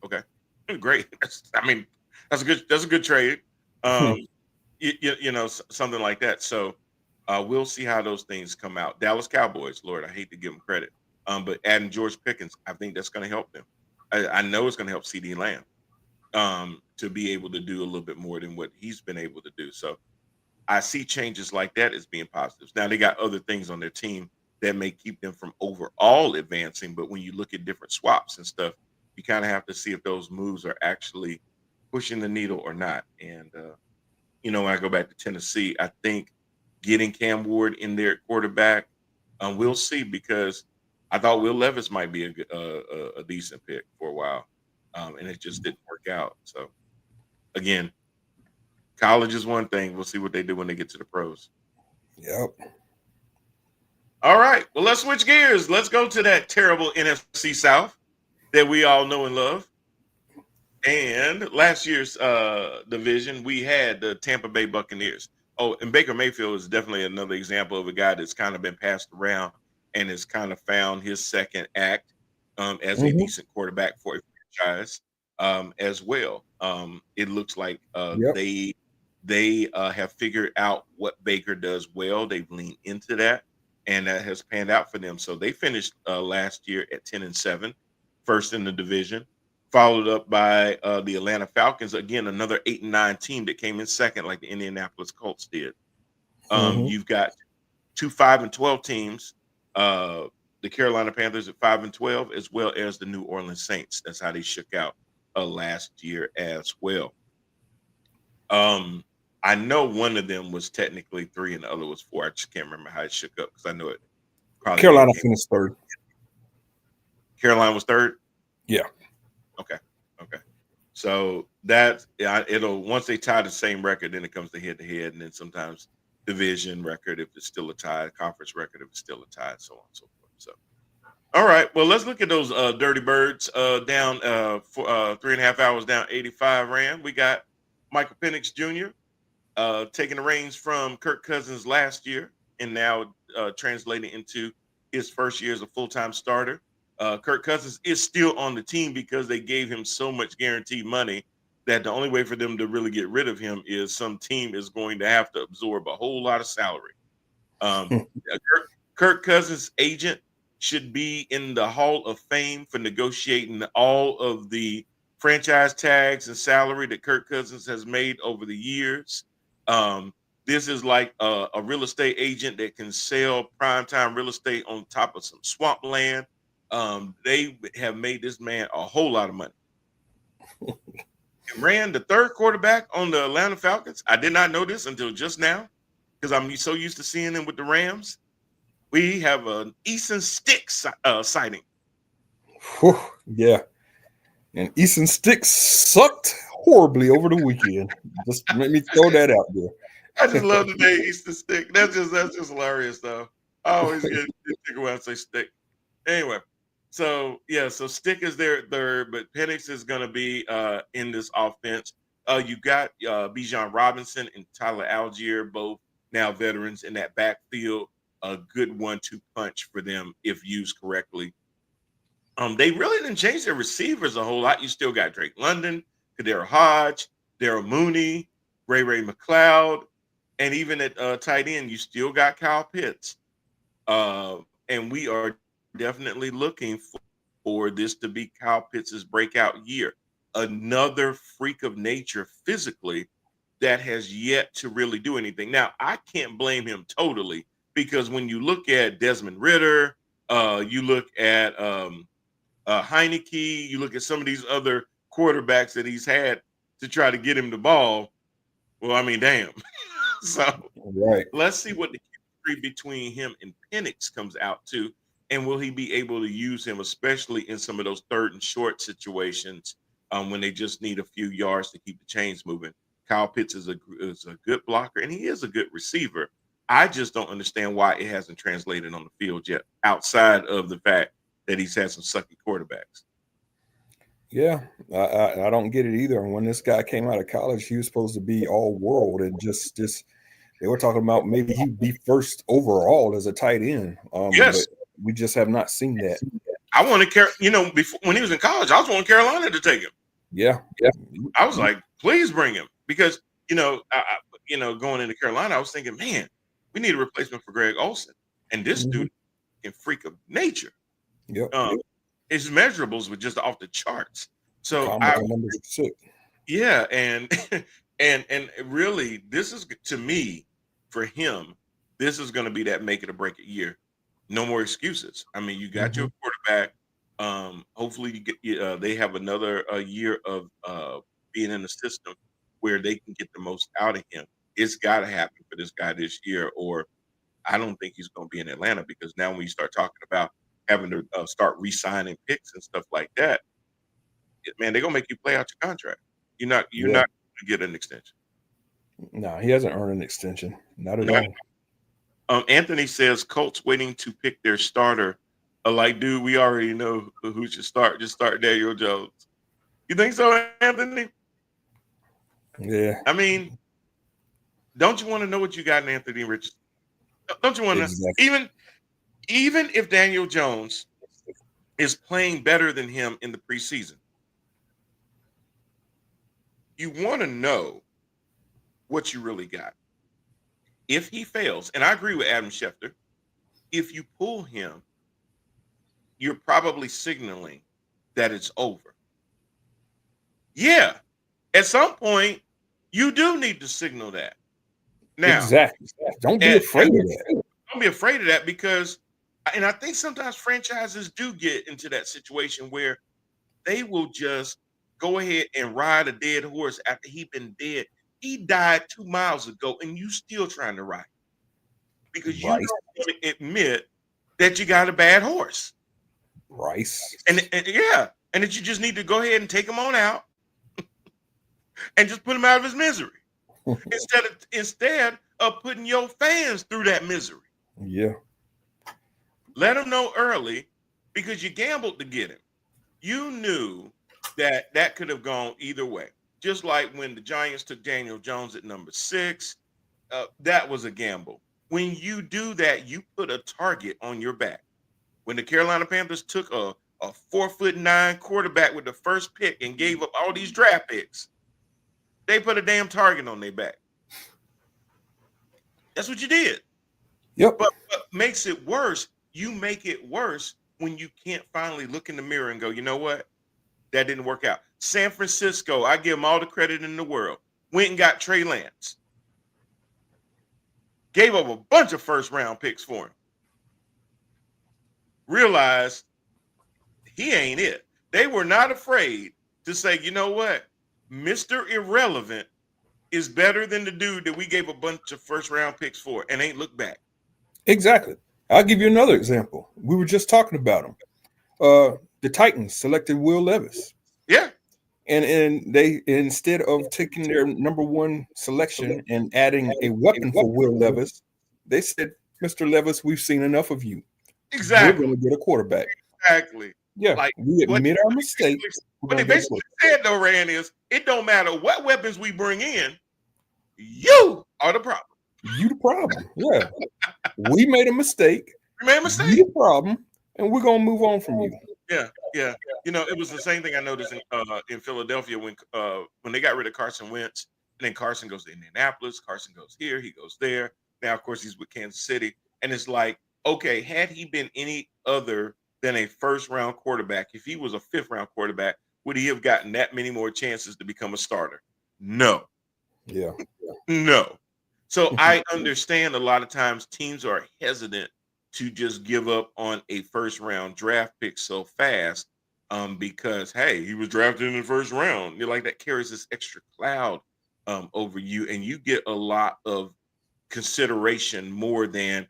Okay, great. That's a good trade. You know, something like that. So we'll see how those things come out. Dallas Cowboys, Lord, I hate to give them credit, but adding George Pickens, I think that's going to help them. I know it's going to help CD Lamb to be able to do a little bit more than what he's been able to do. So I see changes like that as being positives. Now they got other things on their team that may keep them from overall advancing, but when you look at different swaps and stuff, you kind of have to see if those moves are actually pushing the needle or not. And you know, when I go back to Tennessee, I think getting Cam Ward in there at quarterback, we'll see, because I thought Will Levis might be a decent pick for a while, and it just didn't work out. So again, college is one thing. We'll see what they do when they get to the pros. Yep. All right. Well, let's switch gears. Let's go to that terrible NFC South that we all know and love. And last year's division, we had the Tampa Bay Buccaneers. Oh, and Baker Mayfield is definitely another example of a guy that's kind of been passed around and has kind of found his second act as a decent quarterback for a franchise as well. It looks like they have figured out what Baker does well. They've leaned into that, and that has panned out for them. So they finished last year at 10-7, first in the division, followed up by the Atlanta Falcons, again, another 8-9 team that came in second, like the Indianapolis Colts did. You've got 2 5-12 teams, the Carolina Panthers at 5-12, as well as the New Orleans Saints. That's how they shook out last year as well. I know one of them was technically 3 and the other was 4. I just can't remember how it shook up, because I know it probably Carolina finished 3rd. Carolina was 3rd? Yeah. Okay. So that it'll, once they tie the same record, then it comes to head, and then sometimes division record if it's still a tie, conference record if it's still a tie, so on and so forth. So, all right, well, let's look at those Dirty Birds down for 3.5 hours down 85 Ram. We got Michael Penix Jr. Taking the reins from Kirk Cousins last year, and now translating into his first year as a full-time starter. Kirk Cousins is still on the team because they gave him so much guaranteed money that the only way for them to really get rid of him is some team is going to have to absorb a whole lot of salary. Kirk Cousins' agent should be in the Hall of Fame for negotiating all of the franchise tags and salary that Kirk Cousins has made over the years. This is like a real estate agent that can sell primetime real estate on top of some swampland. They have made this man a whole lot of money. He ran the 3rd quarterback on the Atlanta Falcons. I did not know this until just now, because I'm so used to seeing him with the Rams. We have an Easton Stick sighting. Whew, yeah. And Easton Stick sucked horribly over the weekend. Just let me throw that out there. I just love the name Easton Stick. That's just hilarious, though. I always get kicked when I say Stick. Anyway. So Stick is there at 3rd, but Penix is going to be in this offense. You got Bijan Robinson and Tyler Algier, both now veterans in that backfield. A good 1-2 punch for them if used correctly. They really didn't change their receivers a whole lot. You still got Drake London, Kadero Hodge, Daryl Mooney, Ray McLeod, and even at tight end, you still got Kyle Pitts. And we are definitely looking for this to be Kyle Pitts' breakout year. Another freak of nature physically that has yet to really do anything. Now, I can't blame him totally, because when you look at Desmond Ridder, you look at Heineke, you look at some of these other quarterbacks that he's had to try to get him the ball. Well, I mean, damn. So Right. let's see what the chemistry between him and Penix comes out to, and will he be able to use him, especially in some of those third and short situations when they just need a few yards to keep the chains moving. Kyle Pitts is a good blocker, and he is a good receiver. I just don't understand why it hasn't translated on the field yet, outside of the fact that he's had some sucky quarterbacks. Yeah, I don't get it either. And when this guy came out of college, he was supposed to be all world, and just they were talking about maybe he'd be first overall as a tight end. Yes, but we just have not seen that. I want to before when he was in college, I was wanting Carolina to take him. Yeah. I was like, please bring him, because going into Carolina, I was thinking, man, we need a replacement for Greg Olsen, and this dude can freak of nature. Yep. His measurables were just off the charts. So number 6. Yeah, and really, this is, to me, for him, this is going to be that make it or break it year. No more excuses. I mean, you got your quarterback. Hopefully, they have another year of being in the system where they can get the most out of him. It's got to happen for this guy this year, or I don't think he's going to be in Atlanta, because now when you start talking about having to start re-signing picks and stuff like that, man, they're going to make you play out your contract. You're not going to get an extension. No, he hasn't earned an extension. Not at all. Anthony says Colts waiting to pick their starter. Like, dude, we already know who should start. Just start Daniel Jones. You think so, Anthony? Yeah. I mean, don't you want to know what you got in Anthony Richardson? Don't you want to? Even if Daniel Jones is playing better than him in the preseason, you want to know what you really got. If he fails, and I agree with Adam Schefter, if you pull him, you're probably signaling that it's over. Yeah, at some point, you do need to signal that. Now, exactly. Don't be afraid of that. Don't be afraid of that, because, and I think sometimes franchises do get into that situation where they will just go ahead and ride a dead horse after he's been dead. He died 2 miles ago, and you still trying to ride, because you don't want to admit that you got a bad horse. Rice. And that you just need to go ahead and take him on out and just put him out of his misery instead of putting your fans through that misery. Yeah. Let him know early, because you gambled to get him. You knew that could have gone either way. Just like when the Giants took Daniel Jones at number 6, that was a gamble. When you do that, you put a target on your back. When the Carolina Panthers took a 4'9" quarterback with the first pick and gave up all these draft picks, they put a damn target on their back. That's what you did. Yep. But what makes it worse, you make it worse when you can't finally look in the mirror and go, you know what? That didn't work out. San Francisco, I give them all the credit in the world, went and got Trey Lance. Gave up a bunch of first-round picks for him. Realized he ain't it. They were not afraid to say, you know what? Mr. Irrelevant is better than the dude that we gave a bunch of first-round picks for and ain't looked back. Exactly. I'll give you another example. We were just talking about him. The Titans selected Will Levis. Yeah. And they, instead of taking their number 1 selection and adding a weapon for Will Levis, they said, Mr. Levis, we've seen enough of you. Exactly. We're going to get a quarterback. Exactly. Yeah. Like, we admit our mistake. What they basically said, though, Rand, is it don't matter what weapons we bring in, you are the problem. You the problem. Yeah. We made a mistake. We made a mistake. You the problem, and we're going to move on from you. Yeah, yeah. It was the same thing I noticed in Philadelphia when they got rid of Carson Wentz, and then Carson goes to Indianapolis, Carson goes here, he goes there. Now, of course, he's with Kansas City, and it's like, okay, had he been any other than a first-round quarterback, if he was a 5th-round quarterback, would he have gotten that many more chances to become a starter? No. Yeah. No. So I understand a lot of times teams are hesitant to just give up on a first round draft pick so fast because, hey, he was drafted in the first round. You're like, that carries this extra cloud over you, and you get a lot of consideration more than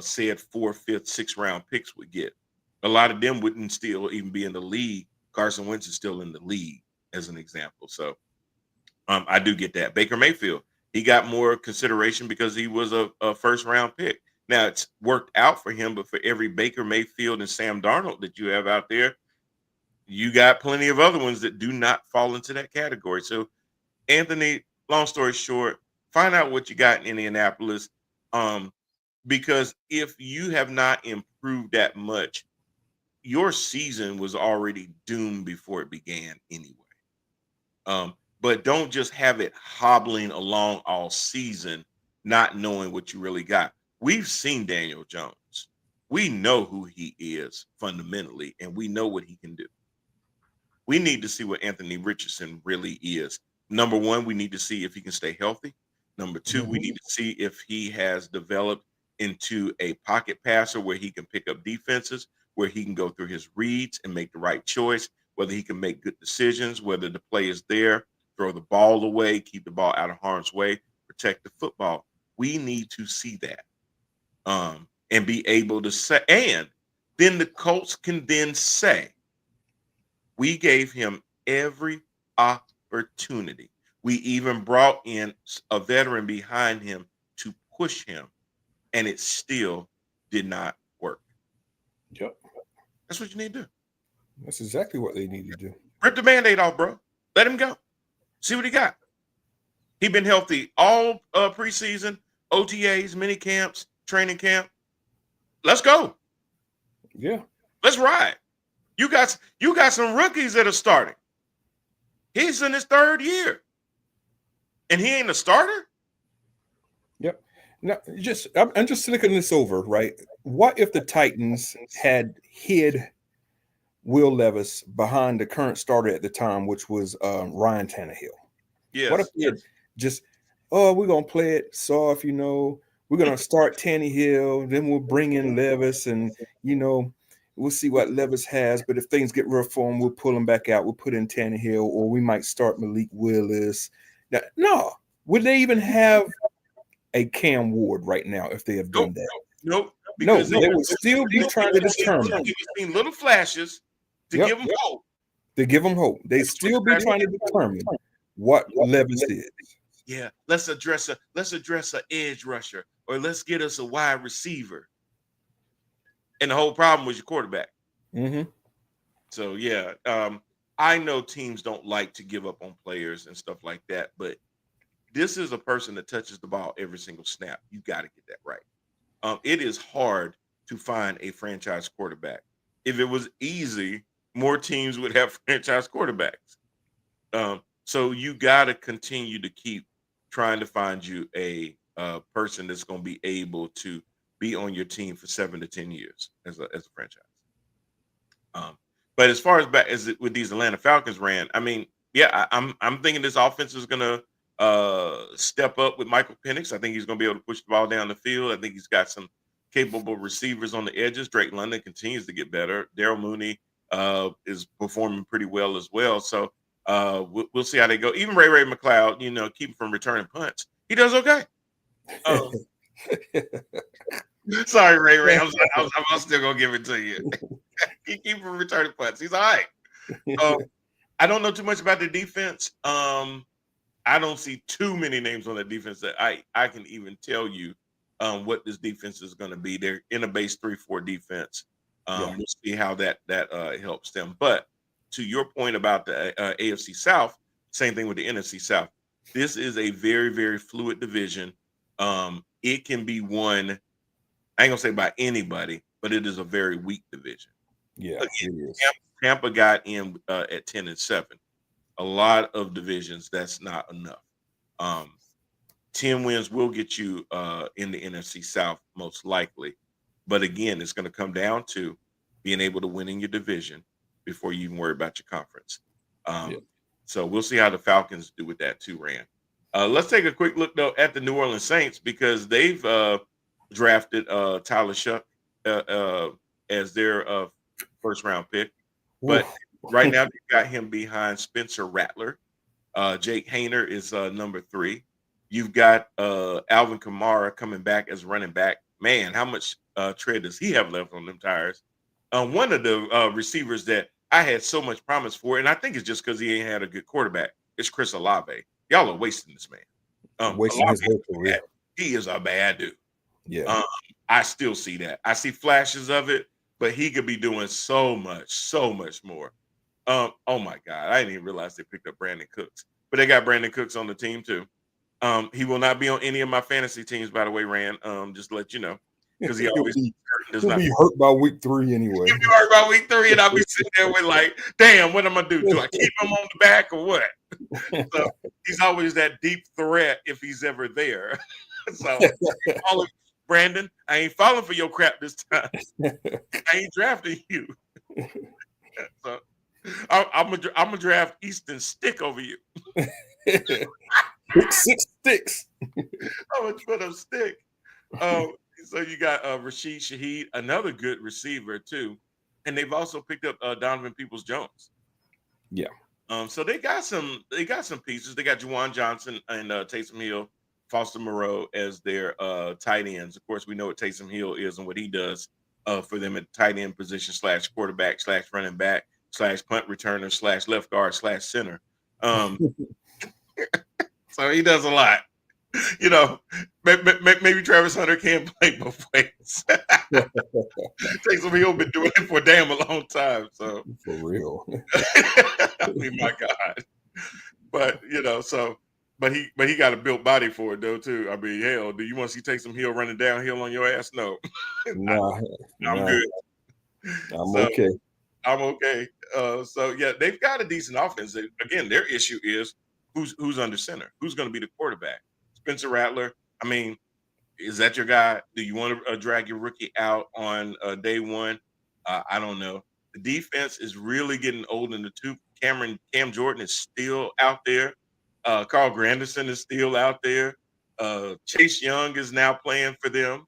said fourth, fifth, sixth round picks would get. A lot of them wouldn't still even be in the league. Carson Wentz is still in the league, as an example. So I do get that. Baker Mayfield, he got more consideration because he was a first round pick. Now it's worked out for him, but for every Baker Mayfield and Sam Darnold that you have out there, you got plenty of other ones that do not fall into that category. So, Anthony, long story short, find out what you got in Indianapolis. Because if you have not improved that much, your season was already doomed before it began anyway. But don't just have it hobbling along all season, not knowing what you really got. We've seen Daniel Jones. We know who he is fundamentally, and we know what he can do. We need to see what Anthony Richardson really is. Number one, we need to see if he can stay healthy. Number two, we need to see if he has developed into a pocket passer where he can pick up defenses, where he can go through his reads and make the right choice, whether he can make good decisions, whether the play is there, throw the ball away, keep the ball out of harm's way, protect the football. We need to see that and be able to say, and then the Colts can then say, we gave him every opportunity. We even brought in a veteran behind him to push him, and it still did not work. Yep. That's what you need to do. That's exactly what they need to do. Rip the Band-Aid off, bro. Let him go. See what he got. He been healthy all preseason, OTAs, mini camps, training camp. Let's go. Yeah. Let's ride. You got some rookies that are starting. He's in his third year, and he ain't a starter. Yep. Now, I'm just looking this over, right? What if the Titans had hid Will Levis behind the current starter at the time, which was Ryan Tannehill? Yes. What if they had just, we're gonna play it soft, we're gonna start Tannehill, then we'll bring in Levis, and we'll see what Levis has. But if things get rough for him, we'll pull him back out. We'll put in Tannehill, or we might start Malik Willis. Now, no, would they even have a Cam Ward right now if they have done that? Nope. No, they would still be trying to determine. We've seen little flashes to give him hope. To give them hope. They still be trying to determine what Levis is. Yeah, let's address a edge rusher, or let's get us a wide receiver. And the whole problem was your quarterback. Mm-hmm. So yeah, I know teams don't like to give up on players and stuff like that, but this is a person that touches the ball every single snap. You got to get that right. It is hard to find a franchise quarterback. If it was easy, more teams would have franchise quarterbacks. So you got to continue to keep trying to find you a person that's going to be able to be on your team for 7 to 10 years as a franchise. But as far as with these Atlanta Falcons ran, I mean, yeah, I'm thinking this offense is going to step up with Michael Penix. I think he's going to be able to push the ball down the field. I think he's got some capable receivers on the edges. Drake London continues to get better. Darryl Mooney is performing pretty well as well. So we'll see how they go. Even Ray McLeod, keep him from returning punts. He does okay. Sorry, Ray. I'm still gonna give it to you. He keep from returning punts. He's all right. I don't know too much about the defense. I don't see too many names on that defense that I can even tell you what this defense is going to be. They're in a base 3-4 defense. We'll see how that helps them. But to your point about the AFC South, same thing with the NFC South. This is a very, very fluid division. It can be won, I ain't gonna say by anybody, but it is a very weak division. Yeah, again, it is. Tampa got in at 10-7. A lot of divisions, that's not enough. 10 wins will get you in the NFC South most likely. But again, it's going to come down to being able to win in your division before you even worry about your conference. So we'll see how the Falcons do with that too, Rand. Let's take a quick look though at the New Orleans Saints because they've drafted Tyler Shuck as their first round pick. But right now, you got him behind Spencer Rattler. Jake Hayner is number 3. You've got Alvin Kamara coming back as running back. Man, how much tread does he have left on them tires? One of the receivers that I had so much promise for, and I think it's just because he ain't had a good quarterback, it's Chris Olave. Y'all are wasting this man. Wasting his whole career. He is a bad dude. Yeah. I still see that. I see flashes of it, but he could be doing so much more. Oh my God. I didn't even realize they picked up Brandon Cooks. But they got Brandon Cooks on the team too. He will not be on any of my fantasy teams, by the way, Rand. Just to let you know. Because he'll be hurt by week 3 anyway. He'll be hurt by week 3, and I'll be sitting there with like, damn, what am I do? Do I keep him on the back or what? So he's always that deep threat if he's ever there. So Brandon, I ain't falling for your crap this time. I ain't drafting you. So I'm gonna draft Easton Stick over you. 6 sticks. I'm gonna put him Stick. So you got Rashid Shaheed, another good receiver too, and they've also picked up Donovan Peoples-Jones. Yeah. So they got some pieces. They got Juwan Johnson and Taysom Hill, Foster Moreau as their tight ends. Of course, we know what Taysom Hill is and what he does for them at tight end position / quarterback / running back / punt returner / left guard / center. So he does a lot. You know, maybe Travis Hunter can play both ways. Taysom Hill been doing it for a damn a long time. So for real. I mean, my God. But you know, but he got a built body for it though too. I mean, hell, do you want to see Taysom Hill running downhill on your ass? No. Nah, I'm good. Okay. I'm okay. So yeah, they've got a decent offense. Again, their issue is who's under center, who's going to be the quarterback. Spencer Rattler. I mean, is that your guy? Do you want to drag your rookie out on day one? I don't know. The defense is really getting old in the tooth. Cam Jordan is still out there. Carl Granderson is still out there. Chase Young is now playing for them.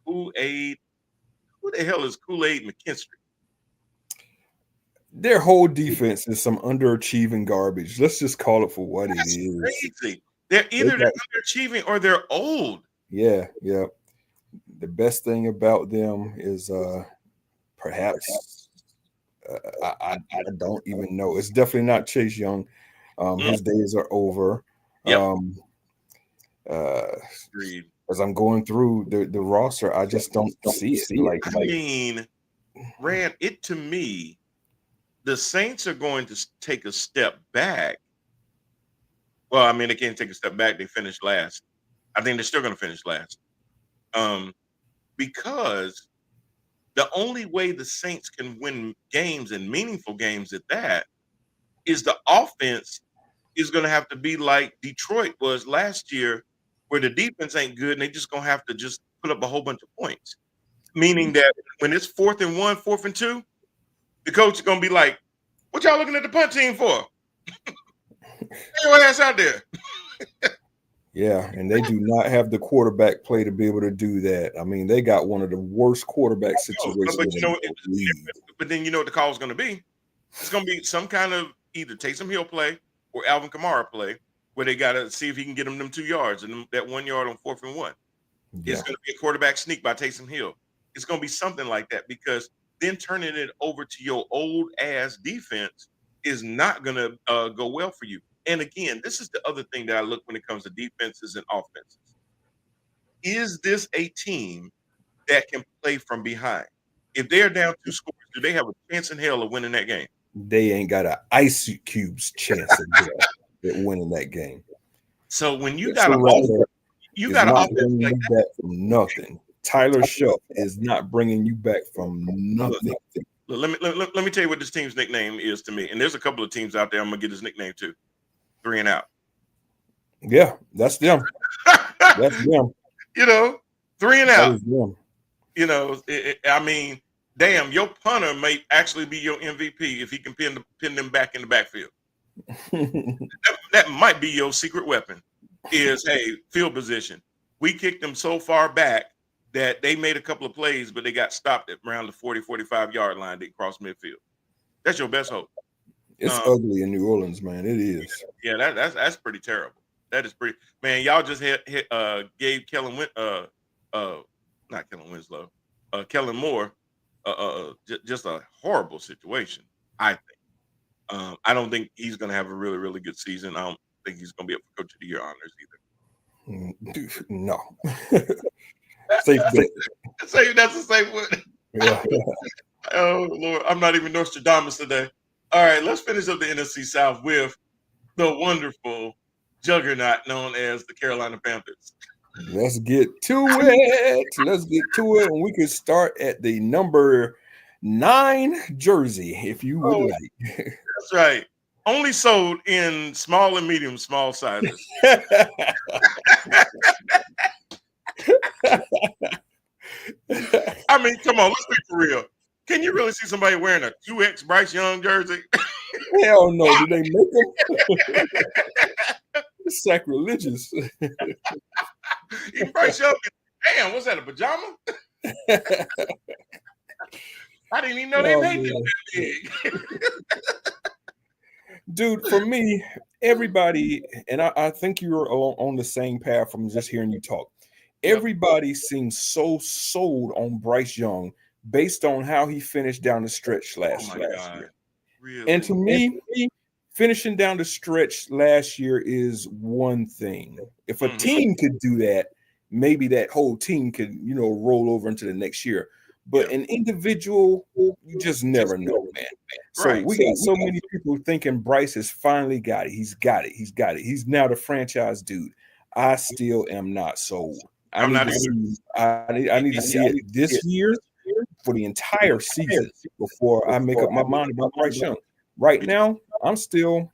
Who the hell is Kool-Aid McKinstry? Their whole defense is some underachieving garbage. Let's just call it for what it is. Crazy. They're either underachieving or they're old. Yeah. The best thing about them is perhaps I don't even know. It's definitely not Chase Young. His days are over. Yep. As I'm going through the roster, I just don't see it. I mean, Rand, it to me, the Saints are going to take a step back. Well, I mean, they can't take a step back. They finished last. I think they're still going to finish last. Because the only way the Saints can win games and meaningful games at that is the offense is going to have to be like Detroit was last year, where the defense ain't good and they just going to have to just put up a whole bunch of points. Meaning that when it's 4th and 1, 4th and 2, the coach is going to be like, what y'all looking at the punt team for? Get your ass out there. Yeah, and they do not have the quarterback play to be able to do that. I mean, they got one of the worst quarterback situations. But then you know what the call is going to be? It's going to be some kind of either Taysom Hill play or Alvin Kamara play where they got to see if he can get them 2 yards and that 1 yard on 4th and 1. Yeah. It's going to be a quarterback sneak by Taysom Hill. It's going to be something like that because then turning it over to your old ass defense is not going to go well for you. And again, this is the other thing that I look when it comes to defenses and offenses. Is this a team that can play from behind? If they're down 2 scores, do they have a chance in hell of winning that game? They ain't got an ice cube's chance at winning that game. So when you got an offense like that from nothing. Tyler Shuck is not bringing you back from nothing. Let me tell you what this team's nickname is to me. And there's a couple of teams out there I'm gonna get his nickname too. 3 and out. Yeah, that's them. That's them. You know, 3 and out. That is them. You know, I mean, damn, your punter may actually be your MVP if he can pin them back in the backfield. That might be your secret weapon. Is hey, field position. We kicked them so far back that they made a couple of plays, but they got stopped at around the 40, 45-yard line. They crossed midfield. That's your best hope. It's ugly in New Orleans, man. It is. Yeah, that's pretty terrible. That is pretty, man. Y'all just gave not Kellen Winslow, Kellen Moore, just a horrible situation. I think. I don't think he's going to have a really, really good season. I don't think he's going to be up for Coach of the Year honors either. No. Safe bet. That's the same word. Yeah. Oh Lord, I'm not even Nostradamus today. All right, let's finish up the NFC South with the wonderful juggernaut known as the Carolina Panthers. Let's get to it. Let's get to it. And we can start at the number 9 jersey, if you would like. That's right. Only sold in small and medium small sizes. I mean, come on, let's be for real. Can you really see somebody wearing a 2X Bryce Young jersey? Hell no. Did they make them? It's sacrilegious. Bryce Young, damn, what's that, a pajama? I didn't even know they made them that big. Dude, for me, everybody, and I think you're on the same path from just hearing you talk. Everybody seems so sold on Bryce Young based on how he finished down the stretch last year. Really? And to me, finishing down the stretch last year is one thing. If a team could do that, maybe that whole team could, roll over into the next year. But an individual, you just never know, man. So we got so many people thinking Bryce has finally got it. He's got it. He's got it. He's now the franchise dude. I still am not sold. I need to see it this year for the entire season before I make up my mind about Bryce Young. Right now, I'm still.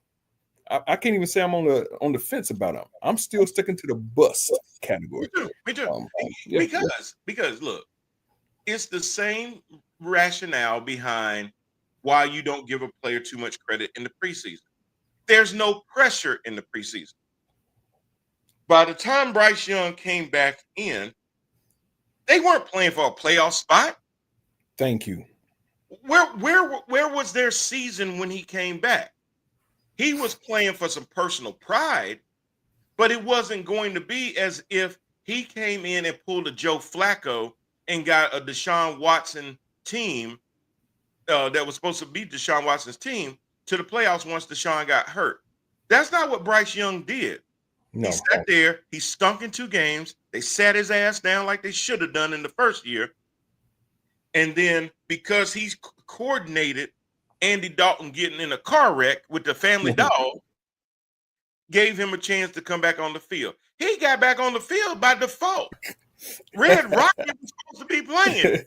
I can't even say I'm on the fence about him. I'm still sticking to the bust category. Me too. Because look, it's the same rationale behind why you don't give a player too much credit in the preseason. There's no pressure in the preseason. By the time Bryce Young came back in, they weren't playing for a playoff spot. Thank you. Where was their season when he came back? He was playing for some personal pride, but it wasn't going to be as if he came in and pulled a Joe Flacco and got a Deshaun Watson team that was supposed to be Deshaun Watson's team to the playoffs once Deshaun got hurt. That's not what Bryce Young did. No. He sat there. He stunk in 2 games. They sat his ass down like they should have done in the first year. And then because he's coordinated Andy Dalton getting in a car wreck with the family dog, gave him a chance to come back on the field. He got back on the field by default. Red Rocket was supposed to be playing.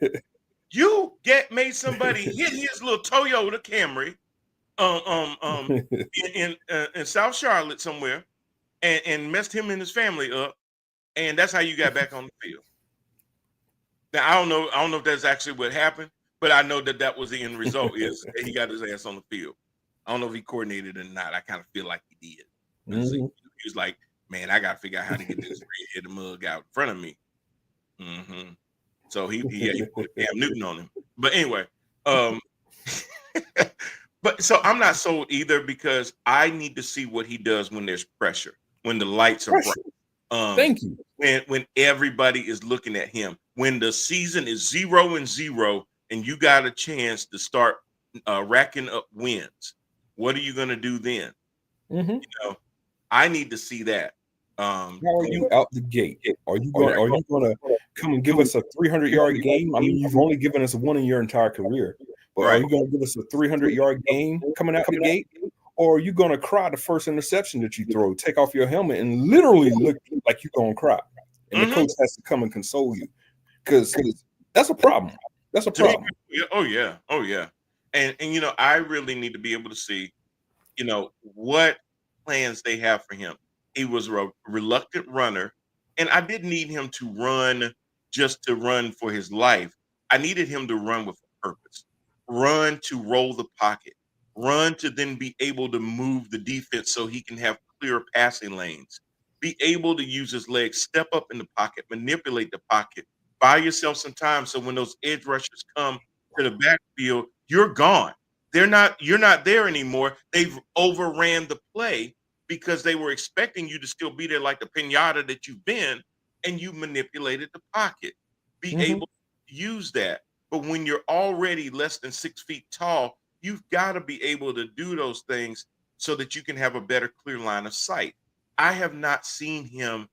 You made somebody hit his little Toyota Camry in South Charlotte somewhere and messed him and his family up, and that's how you got back on the field. Now I don't know if that's actually what happened, but I know that was the end result is that he got his ass on the field. I don't know if he coordinated or not. I kind of feel like he did. Mm-hmm. He was like, man, I got to figure out how to get this red mug out in front of me. Mm-hmm. So he put Cam Newton on him. But anyway, but so I'm not sold either because I need to see what he does when there's pressure, when the lights are bright. Thank you. When everybody is looking at him, when the season is 0-0 and you got a chance to start racking up wins, what are you going to do then? Mm-hmm. I need to see that. How are you out the gate? Are you going to come and give us a 300-yard game? I mean, you've only given us one in your entire career, but are you going to give us a 300-yard game coming out the gate? Or are you going to cry the first interception that you throw, take off your helmet, and literally look like you're going to cry? And the coach has to come and console you because that's a problem. That's a problem. Oh, yeah. And I really need to be able to see, what plans they have for him. He was a reluctant runner, and I didn't need him to run just to run for his life. I needed him to run with a purpose, run to roll the pocket, run to then be able to move the defense so he can have clear passing lanes, be able to use his legs, step up in the pocket, manipulate the pocket, buy yourself some time so when those edge rushers come to the backfield, you're gone. You're not there anymore. They've overran the play because they were expecting you to still be there like the pinata that you've been, and you manipulated the pocket. Be able to use that. But when you're already less than 6 feet tall, you've got to be able to do those things so that you can have a better clear line of sight. I have not seen him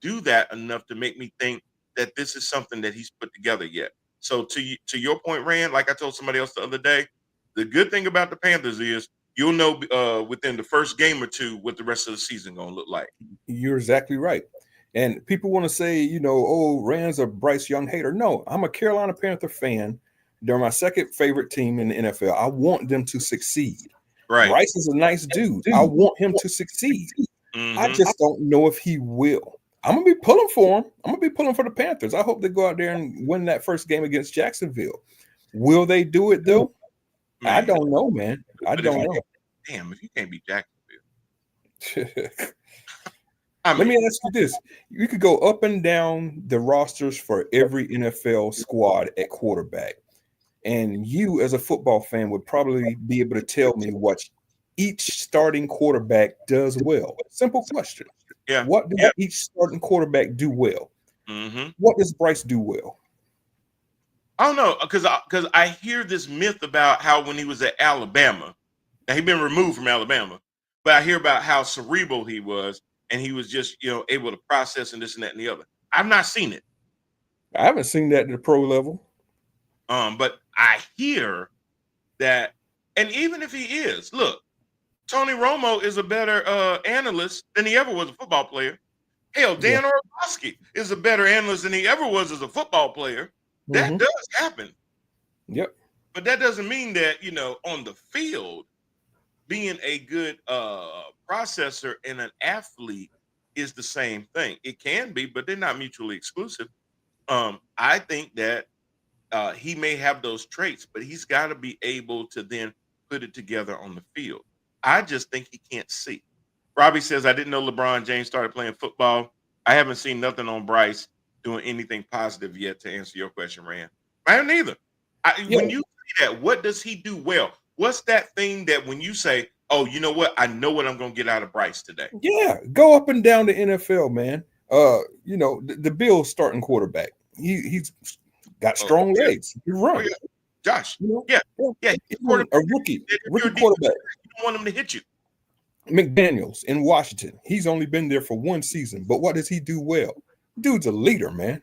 do that enough to make me think that this is something that he's put together yet. So to your point, Rand, like I told somebody else the other day, the good thing about the Panthers is you'll know within the first game or two what the rest of the season going to look like. You're exactly right. And people want to say, oh, Rand's a Bryce Young hater. No, I'm a Carolina Panther fan. They're my second favorite team in the NFL. I want them to succeed. Right. Bryce is a nice dude. I want him to succeed. I just don't know if he will. I'm going to be pulling for him. I'm going to be pulling for the Panthers. I hope they go out there and win that first game against Jacksonville. Will they do it, though? Man, I don't know, man. I don't know. Damn, if you can't beat Jacksonville. Let me ask you this. You could go up and down the rosters for every NFL squad at quarterback. And you, as a football fan, would probably be able to tell me what each starting quarterback does well. Simple question. Yeah. What does each starting quarterback do well? What does Bryce do well? I don't know, because I hear this myth about how when he was at Alabama, now he'd been removed from Alabama, but I hear about how cerebral he was, and he was just able to process and this and that and the other. I've not seen it. I haven't seen that at the pro level. But I hear that, and even if he is, look, Tony Romo is a better analyst than he ever was a football player. Hell, Dan Orlovsky is a better analyst than he ever was as a football player. That does happen. Yep. But that doesn't mean that, on the field, being a good processor and an athlete is the same thing. It can be, but they're not mutually exclusive. I think that he may have those traits, but he's got to be able to then put it together on the field. I just think he can't see. Robbie says, I didn't know LeBron James started playing football. I haven't seen nothing on Bryce doing anything positive yet, to answer your question, Rand. I haven't either. When you say that, what does he do well? What's that thing that when you say, oh, you know what? I know what I'm going to get out of Bryce today. Yeah, go up and down the NFL, man. The Bills starting quarterback. He's got strong legs. He runs. Oh, yeah. Josh. Yeah. He's a rookie quarterback. You don't want him to hit you. McDaniels in Washington. He's only been there for one season, but what does he do well? Dude's a leader, man.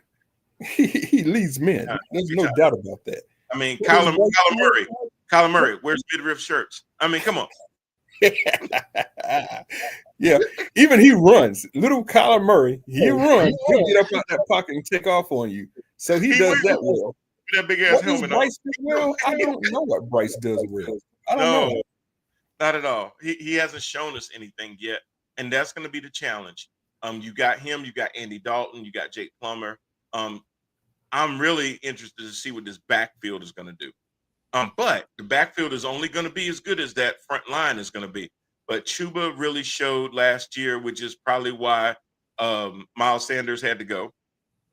He leads men. There's no doubt about that. I mean, Kyler Murray wears midriff shirts. I mean, come on. Yeah, even he runs. Little Kyler Murray, he runs. He'll get up out that pocket and take off on you. So he does that well. That big ass helmet. Bryce do well? I don't know what Bryce does well. I don't know. Not at all. He hasn't shown us anything yet, and that's going to be the challenge. You got him. You got Andy Dalton. You got Jake Plummer. I'm really interested to see what this backfield is going to do. But the backfield is only going to be as good as that front line is going to be. But Chuba really showed last year, which is probably why Miles Sanders had to go.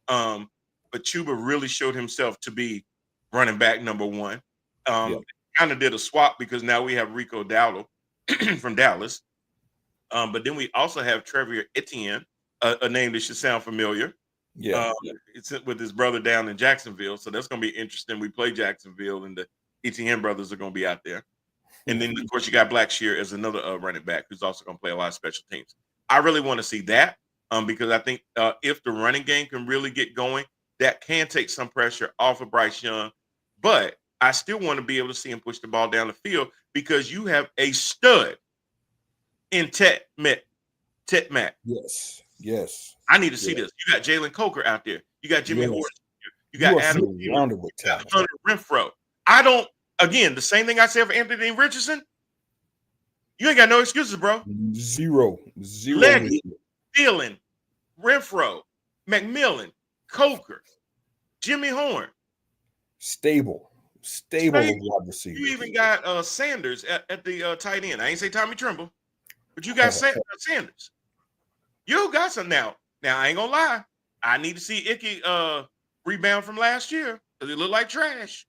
But Chuba really showed himself to be running back number one. Kind of did a swap because now we have Rico Dowdle from Dallas. But then we also have Trevor Etienne, a name that should sound familiar. It's with his brother down in Jacksonville. So that's going to be interesting. We play Jacksonville, and the Etienne brothers are going to be out there. And then, of course, you got Blackshear as another running back who's also going to play a lot of special teams. I really want to see that because I think if the running game can really get going, that can take some pressure off of Bryce Young. But I still want to be able to see him push the ball down the field because you have a stud in Tet Mack. Yes. I need to see this. You got Jalen Coker out there. You got Jimmy Horton. You got Adam Hunter Renfro. Again, the same thing I said for Anthony Richardson. You ain't got no excuses, bro. Zero. Leggy, Dillon, Renfro, McMillan, Coker, Jimmy Horn. Stable. stable of Stable. wide You receivers. even got Sanders at the tight end. I ain't say Tommy Tremble, but you got Sanders. You got some now. Now I ain't gonna lie. I need to see Icky rebound from last year because it looked like trash.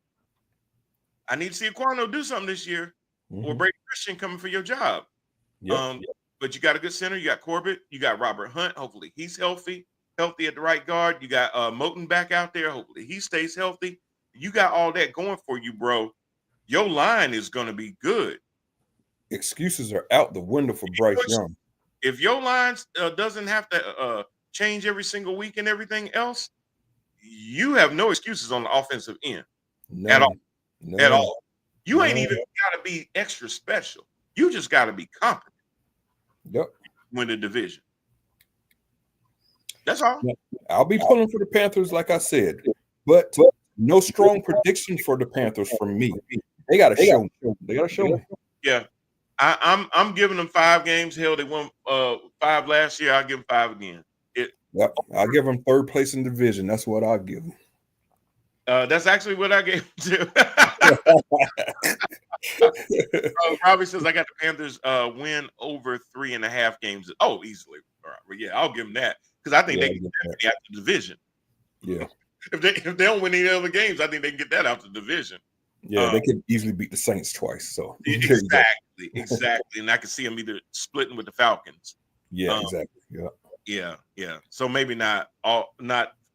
I need to see Aquano do something this year, or Mhm. Brady Christian coming for your job. Yep. But you got a good center. You got Corbett. You got Robert Hunt. Hopefully he's healthy at the right guard. You got Moten back out there. Hopefully he stays healthy. You got all that going for you, bro. Your line is going to be good. Excuses are out the window for Bryce Young. If your line doesn't have to change every single week and everything else, you have no excuses on the offensive end at all. None. At all. You ain't None. even got to be extra special. You just got to be competent. Yep. Win the division. That's all. I'll be pulling for the Panthers, like I said, but no strong prediction for the Panthers from me. They got to show me. They got to show me. Yeah, I'm giving them 5 games. Hell, they won 5 last year. I'll give them 5 again. Yep, I'll give them 3rd place in division. That's what I'll give them. That's actually what I gave them to. Robbie says I got the Panthers win over 3.5 games. Oh, easily. All right. Well, yeah, I'll give them that because I think they can get that out the division. Yeah. If they don't win any other games, I think they can get that out the division. Yeah, they could easily beat the Saints twice. So exactly, and I can see them either splitting with the Falcons. Yeah, exactly. Yeah. So maybe not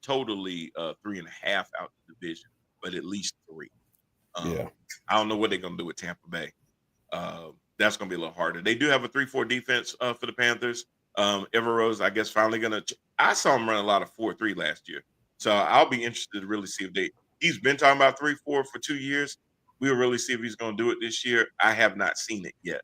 totally 3.5 out the division, but at least 3. I don't know what they're gonna do with Tampa Bay. That's gonna be a little harder. They do have a 3-4 defense for the Panthers. Everose, I guess, finally gonna. I saw him run a lot of 4-3 last year, so I'll be interested to really see if he's been talking about 3-4 for 2 years. We'll really see if he's going to do it this year. I have not seen it yet.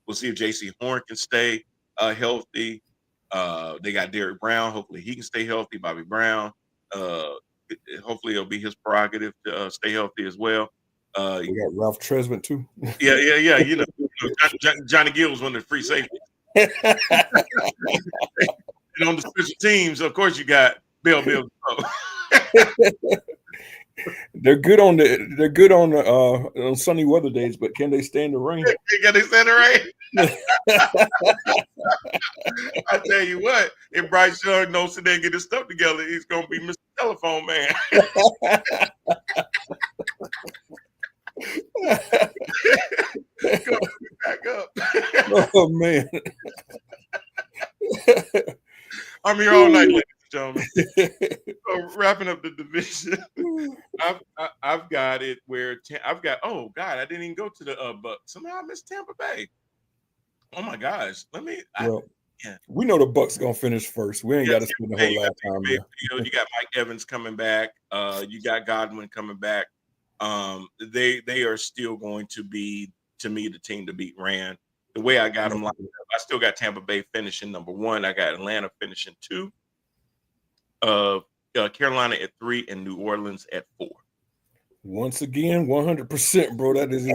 We'll see if J.C. Horn can stay healthy. They got Derrick Brown. Hopefully he can stay healthy. Bobby Brown. Hopefully it'll be his prerogative to stay healthy as well. We got Ralph Tresvant too. Yeah. You know Johnny Gill was one of the free safeties. And on the special teams, of course, you got Bill. They're good on on sunny weather days, but can they stand the rain? Can they stand the rain? I tell you what, if Bryce Young don't sit there and get his stuff together, he's gonna be Mr. Telephone Man. Go back up. Oh man. I'm here all night, ladies and gentlemen. So wrapping up the division, I've got it where I've got. Oh God, I didn't even go to the Bucks. Somehow I missed Tampa Bay. Oh my gosh, we know the Bucks gonna finish first. We ain't got to spend the whole lot of time there. You got Mike Evans coming back. You got Godwin coming back. They are still going to be, to me, the team to beat Rand. The way I got them lined up, I still got Tampa Bay finishing number 1. I got Atlanta finishing 2. Carolina at 3 and New Orleans at 4. Once again, 100%, bro. That is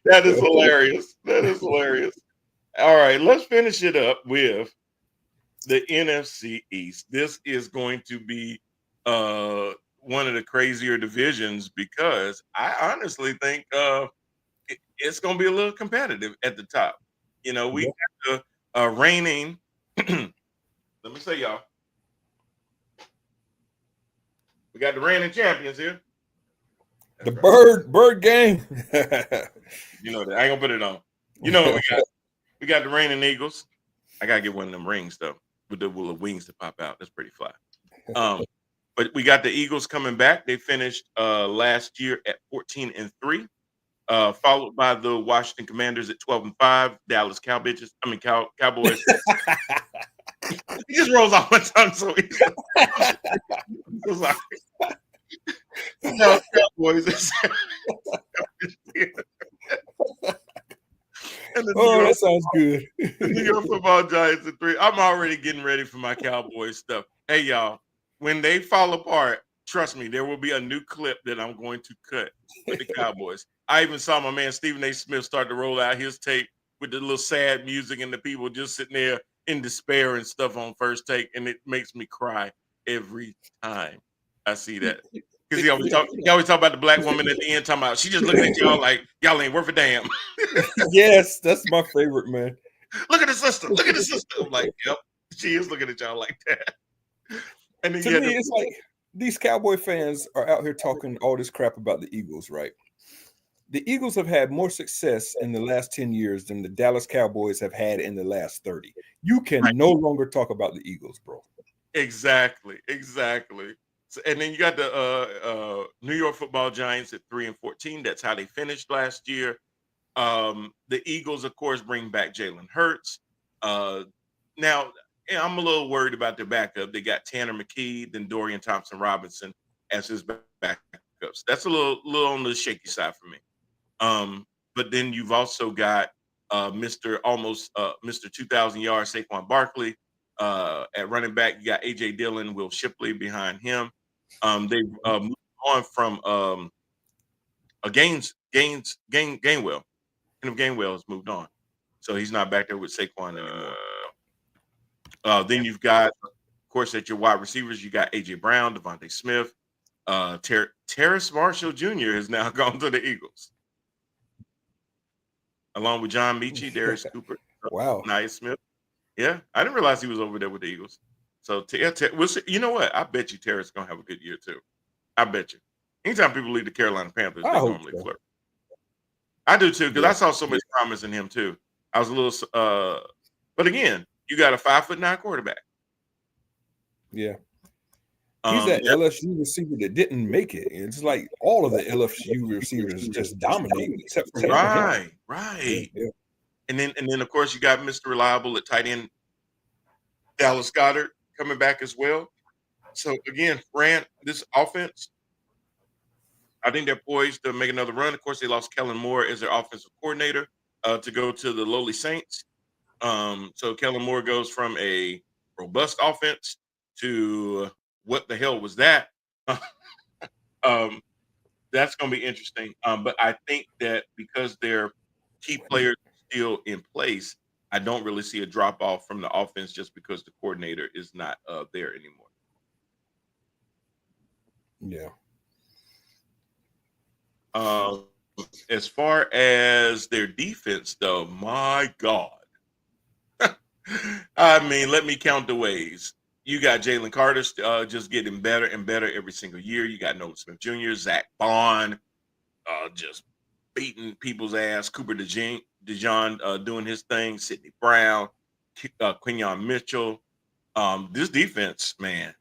That is hilarious. That is hilarious. All right, let's finish it up with the NFC East. This is going to be one of the crazier divisions because I honestly think it's going to be a little competitive at the top. You know, we got the reigning. Let me say, y'all, we got the reigning champions here. The bird game. You know that I ain't gonna put it on. You know what we got the reigning Eagles. I gotta get one of them rings though, with the wings to pop out. That's pretty fly. But we got the Eagles coming back. They finished last year at 14-3, followed by the Washington Commanders at 12-5. Dallas Cowboys. He just rolls off my tongue so easy. So sorry. Dallas Cowboys. That sounds good. The New York Football Giants at 3. I'm already getting ready for my Cowboys stuff. Hey, y'all, when they fall apart, trust me, there will be a new clip that I'm going to cut with the Cowboys. I even saw my man Stephen A. Smith start to roll out his tape with the little sad music and the people just sitting there in despair and stuff on First Take, and it makes me cry every time I see that. Because he always talk about the black woman at the end, talking about she just looking at y'all like y'all ain't worth a damn. Yes, that's my favorite, man. Look at the sister. Look at the sister. I'm like, yep, she is looking at y'all like that. And then To me, it's like these Cowboy fans are out here talking all this crap about the Eagles, right? The Eagles have had more success in the last 10 years than the Dallas Cowboys have had in the last 30. You can no longer talk about the Eagles, bro. Exactly. So, and then you got the New York Football Giants at 3-14. That's how they finished last year. The Eagles, of course, bring back Jalen Hurts. Now, I'm a little worried about their backup. They got Tanner McKee, then Dorian Thompson-Robinson as his backups. That's a little on the shaky side for me. But then you've also got Mr. 2,000 yards Saquon Barkley. At running back, you got A.J. Dillon, Will Shipley behind him. They moved on from Gainwell. Kenneth Gainwell has moved on. So he's not back there with Saquon anymore. Then you've got, of course, at your wide receivers, you got A.J. Brown, Devontae Smith. Terrace Marshall Jr. has now gone to the Eagles. Along with John Mechie, Darius Cooper, Wow. Nia Smith. Yeah, I didn't realize he was over there with the Eagles. So, we'll see. You know what? I bet you Terrace is going to have a good year, too. I bet you. Anytime people leave the Carolina Panthers, they normally flirt. I do, too, because I saw so much promise in him, too. I was a little but again, you got a 5'9" quarterback. Yeah. He's that LSU receiver that didn't make it. It's like all of the LSU receivers just dominating, except for right. Yeah. And then of course you got Mr. Reliable at tight end, Dallas Goedert coming back as well. So again, Fran, this offense, I think they're poised to make another run. Of course, they lost Kellen Moore as their offensive coordinator to go to the lowly Saints. So Kellen Moore goes from a robust offense to what the hell was that? That's going to be interesting. But I think that because their key players are still in place, I don't really see a drop off from the offense just because the coordinator is not there anymore. Yeah. As far as their defense, though, my God. I mean, let me count the ways. You got Jalen Carter just getting better and better every single year. You got Nolan Smith Jr., Zach Bond just beating people's ass. Cooper DeJean doing his thing. Sidney Brown, Quinyon Mitchell. This defense, man,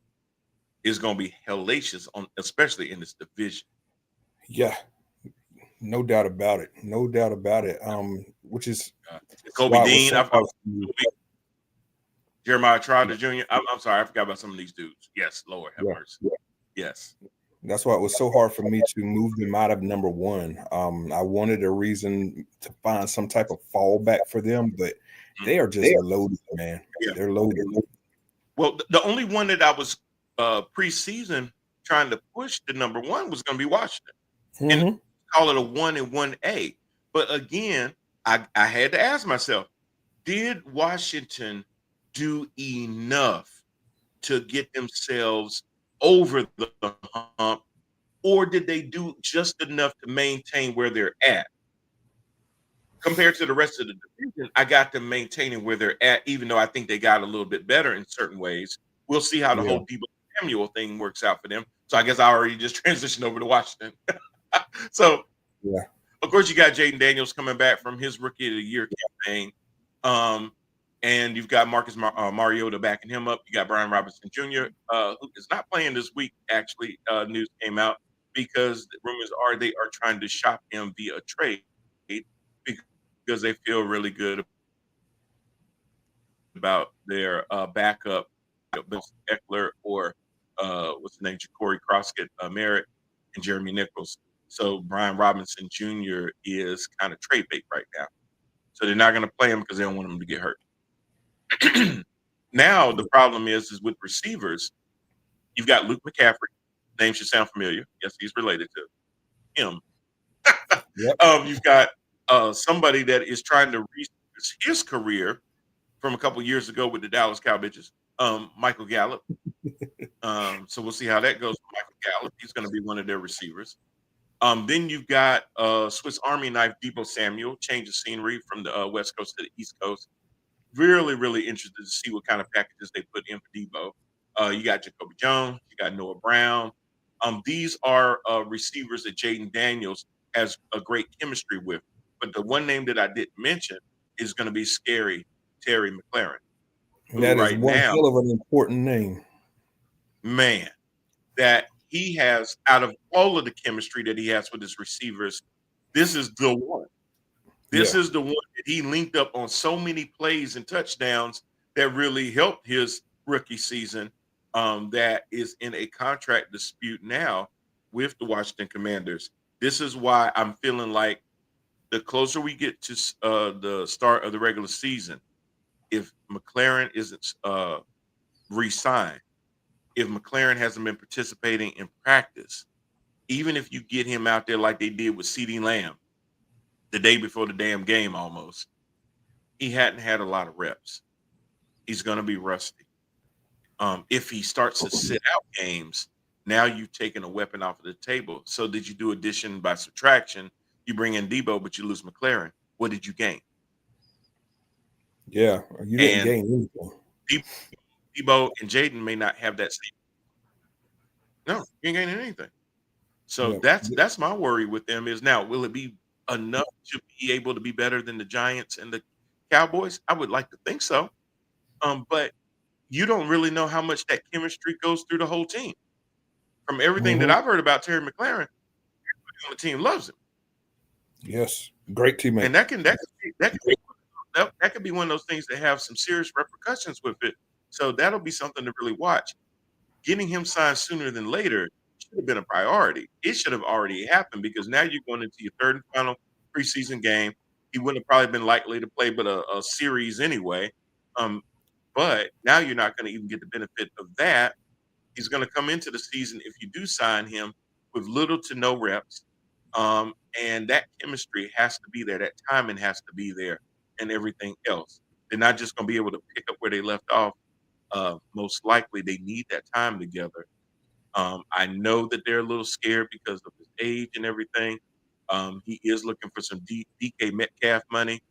is going to be hellacious, especially in this division. Yeah, no doubt about it. Which is Kobe Dean. Jeremiah Trotter Jr. I'm sorry, I forgot about some of these dudes. Yes, Lord have mercy. Yeah. Yes. That's why it was so hard for me to move them out of number one. I wanted a reason to find some type of fallback for them, but they are just loaded, man. Yeah. They're loaded. Well, the only one that I was preseason trying to push to number one was going to be Washington. Mm-hmm. And call it a 1 and 1A. But again, I had to ask myself, did Washington do enough to get themselves over the hump, or did they do just enough to maintain where they're at? Compared to the rest of the division, I got them maintaining where they're at, even though I think they got a little bit better in certain ways. We'll see how the whole Debo Samuel thing works out for them. So I guess I already just transitioned over to Washington. So, of course, you got Jaden Daniels coming back from his Rookie of the Year campaign. And you've got Marcus Mariota backing him up. You got Brian Robinson Jr., who is not playing this week, actually. News came out because the rumors are they are trying to shop him via trade because they feel really good about their backup, Bill Eckler or what's the name, Ja'Cory Croskett, Merritt, and Jeremy Nichols. So Brian Robinson Jr. is kind of trade bait right now. So they're not going to play him because they don't want him to get hurt. Now the problem is with receivers. You've got Luke McCaffrey. Name should sound familiar. Yes, he's related to him. You've got somebody that is trying to reach his career from a couple years ago with the Dallas Cowboys, Michael Gallup. So we'll see how that goes for Michael Gallup. He's going to be one of their receivers. Then you've got Swiss Army knife Debo Samuel, change of scenery from the West Coast to the East Coast. Really, really interested to see what kind of packages they put in for Debo. You got Jacoby Jones, you got Noah Brown. These are receivers that Jaden Daniels has a great chemistry with. But the one name that I didn't mention is going to be scary Terry McLaurin, who That is right one now, hell of an important name. man, that he has out of all of the chemistry that he has with his receivers, this is the one. This is the one that he linked up on so many plays and touchdowns that really helped his rookie season. That is in a contract dispute now with the Washington Commanders. This is why I'm feeling like the closer we get to the start of the regular season, if McLaurin isn't re-signed, if McLaurin hasn't been participating in practice, even if you get him out there like they did with CeeDee Lamb the day before the damn game almost, he hadn't had a lot of reps. He's going to be rusty. If he starts to sit out games, now you've taken a weapon off of the table. So did you do addition by subtraction? You bring in Debo, but you lose McLaurin. What did you gain? Yeah, you didn't gain anything. Debo and Jaden may not have that same. No, you ain't gaining anything. So that's my worry with them is now, will it be enough to be able to be better than the Giants and the Cowboys? I would like to think so. But you don't really know how much that chemistry goes through the whole team. From everything that I've heard about Terry McLaurin, everybody on the team loves him. Yes, great teammate. And that could be one of those things that have some serious repercussions with it. So that'll be something to really watch. Getting him signed sooner than later should have been a priority. It should have already happened because now you're going into your third and final preseason game. He wouldn't have probably been likely to play but a series anyway. But now you're not going to even get the benefit of that. He's going to come into the season, if you do sign him, with little to no reps. And that chemistry has to be there. That timing has to be there and everything else. They're not just going to be able to pick up where they left off. Most likely they need that time together. I know that they're a little scared because of his age and everything. He is looking for some DK Metcalf money.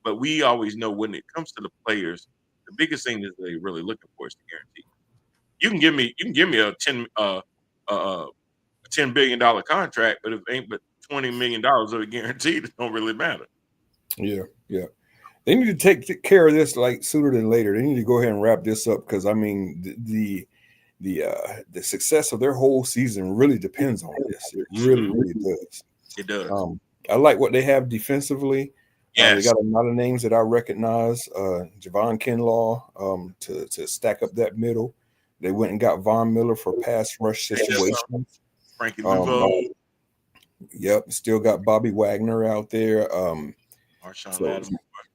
But we always know when it comes to the players, the biggest thing that they're really looking for is the guarantee. You can give me a $10 billion contract, but if it ain't but $20 million of it guaranteed, it don't really matter. Yeah. They need to take care of this like sooner than later. They need to go ahead and wrap this up because I mean the success of their whole season really depends on this. It really does. It does. I like what they have defensively. Yes. They got a lot of names that I recognize. Javon Kinlaw to stack up that middle. They went and got Von Miller for pass rush situations. Frankie Luvo. Yep, still got Bobby Wagner out there.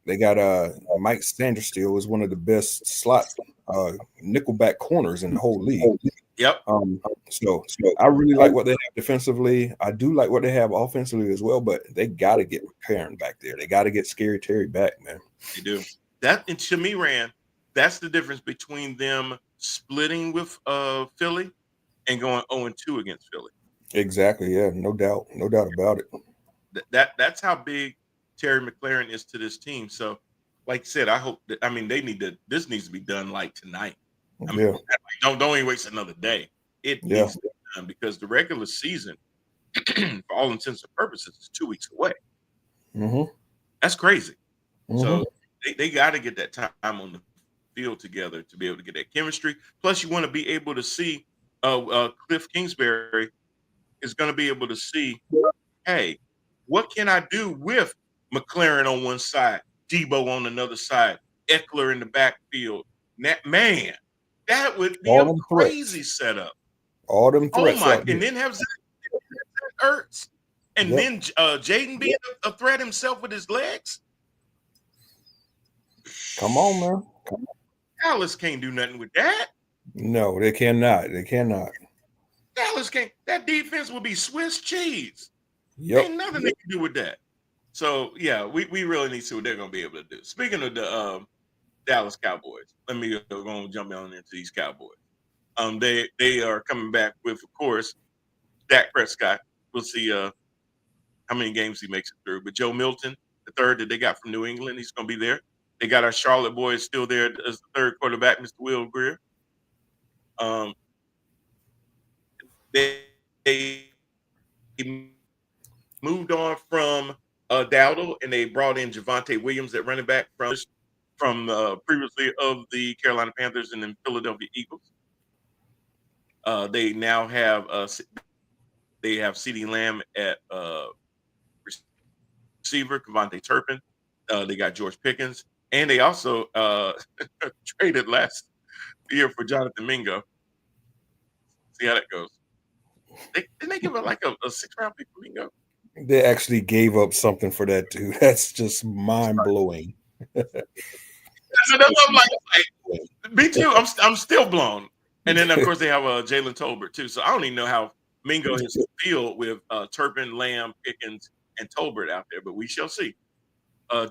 They got Mike Sandersteele is one of the best slot nickelback corners in the whole league. Yep. So I really like what they have defensively. I do like what they have offensively as well, but they got to get McLaurin back there. They got to get Scary Terry back, man. They do. That, and to me, Rand, that's the difference between them splitting with Philly and going 0-2 against Philly. Exactly. Yeah, no doubt about it. That's how big Terry McLaurin is to this team. So, like I said, I hope that this needs to be done like tonight. Don't even waste another day. It needs to be done because the regular season, for all intents and purposes, is 2 weeks away. That's crazy. So they got to get that time on the field together to be able to get that chemistry. Plus, you want to be able to see Cliff Kingsbury is going to be able to see, hey, what can I do with McLaurin on one side, Debo on another side, Eckler in the backfield? Man, that would be a crazy setup. All them threats. Oh my! And then have Zach Ertz, and then Jaden being a threat himself with his legs. Come on, man. Dallas can't do nothing with that. No, they cannot. Dallas can't. That defense will be Swiss cheese. Yep. Ain't nothing they can do with that. So yeah, we really need to see what they're gonna be able to do. Speaking of the Dallas Cowboys, let me go and jump on into these Cowboys. They are coming back with, of course, Dak Prescott. We'll see how many games he makes it through. But Joe Milton, the third that they got from New England, he's going to be there. They got our Charlotte boys still there as the third quarterback, Mr. Will Greer. They moved on from Dowdle, and they brought in Javonte Williams at running back from previously of the Carolina Panthers and then Philadelphia Eagles. They now have CeeDee Lamb at receiver, Kevontae Turpin. They got George Pickens, and they also traded last year for Jonathan Mingo. See how that goes. Didn't they give it like a 6th-round pick for Mingo? They actually gave up something for that too. That's just mind blowing. That's what I'm like. Me too. I'm still blown. And then of course they have Jalen Tolbert too. So I don't even know how Mingo has filled with Turpin, Lamb, Pickens, and Tolbert out there, but we shall see.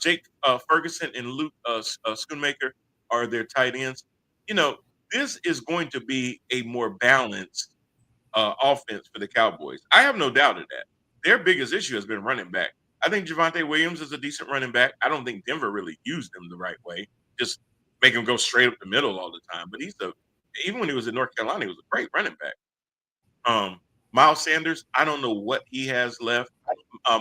Jake Ferguson and Luke Schoonmaker are their tight ends. You know, this is going to be a more balanced offense for the Cowboys. I have no doubt of that. Their biggest issue has been running back. I think Javonte Williams is a decent running back. I don't think Denver really used him the right way. Just make him go straight up the middle all the time. But even when he was in North Carolina, he was a great running back. Miles Sanders, I don't know what he has left.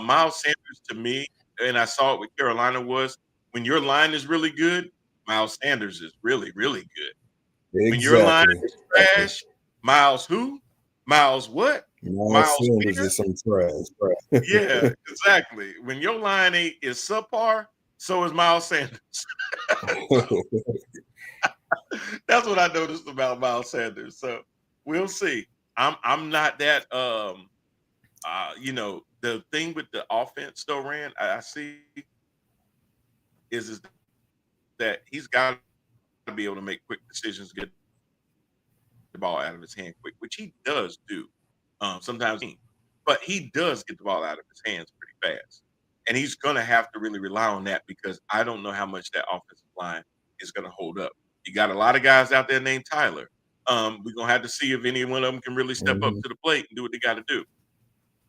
Miles Sanders, to me, and I saw it with Carolina, was when your line is really good, Miles Sanders is really, really good. Exactly. When your line is trash, Miles who? Miles what? Miles Sanders is some trash. Yeah, exactly. When your line is subpar, so is Miles Sanders. That's what I noticed about Miles Sanders. So we'll see. I'm not that you know, the thing with the offense though, Rand, I see is that he's got to be able to make quick decisions, get the ball out of his hand quick, which he does do. Sometimes but he does get the ball out of his hands pretty fast. And he's going to have to really rely on that because I don't know how much that offensive line is going to hold up. You got a lot of guys out there named Tyler. We're going to have to see if any one of them can really step up to the plate and do what they got to do.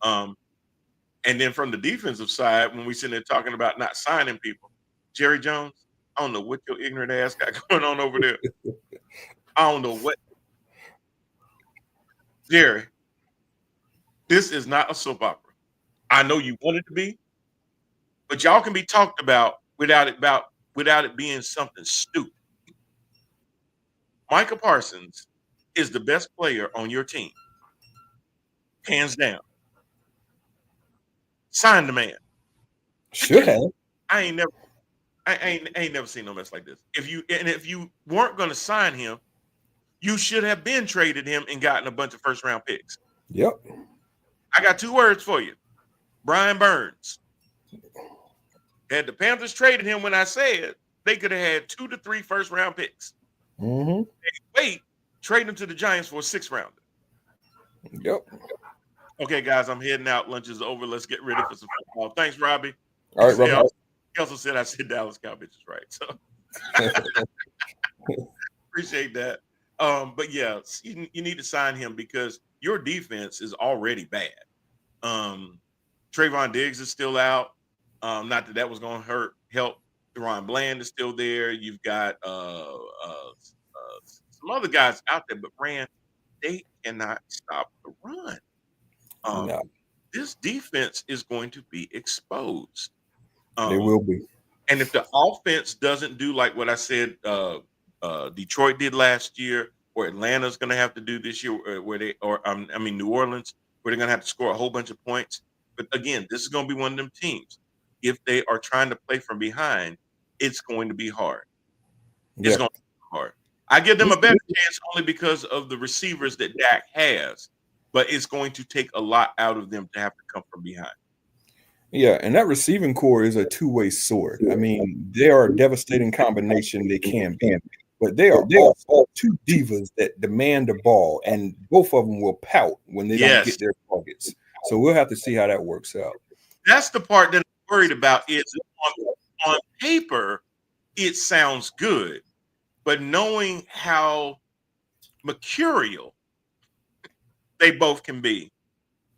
And then from the defensive side, when we sit there talking about not signing people, Jerry Jones, I don't know what your ignorant ass got going on over there. I don't know what. Jerry, this is not a soap opera. I know you want it to be, but y'all can be talked about without it being something stupid. Micah Parsons is the best player on your team, hands down. Sign the man. Should have. I ain't never seen no mess like this. If you weren't going to sign him, you should have been traded him and gotten a bunch of first-round picks. Yep. I got 2 words for you. Brian Burns. Had the Panthers traded him when I said they could have had 2 to 3 first-round picks. Mm-hmm. Wait, trade him to the Giants for a 6th-rounder. Yep. Okay, guys, I'm heading out. Lunch is over. Let's get ready for some football. Thanks, Robbie. All right, Robbie. He also said I said Dallas Cowboys is right. So appreciate that. But yeah, you need to sign him because your defense is already bad. Trayvon Diggs is still out. Not that was going to help. Deron Bland is still there. You've got some other guys out there, but Rand, they cannot stop the run. No. This defense is going to be exposed. They will be. And if the offense doesn't do like what I said Detroit did last year, or Atlanta's going to have to do this year, New Orleans, where they're going to have to score a whole bunch of points. But again, this is going to be one of them teams. If they are trying to play from behind, it's going to be hard. It's going to be hard. I give them a better chance only because of the receivers that Dak has, but it's going to take a lot out of them to have to come from behind. Yeah, and that receiving core is a two-way sword. I mean, they are a devastating combination. They can be, but they are all 2 divas that demand the ball, and both of them will pout when they don't get their targets. So we'll have to see how that works out. That's the part that I'm worried about. Is on paper, it sounds good, but knowing how mercurial they both can be,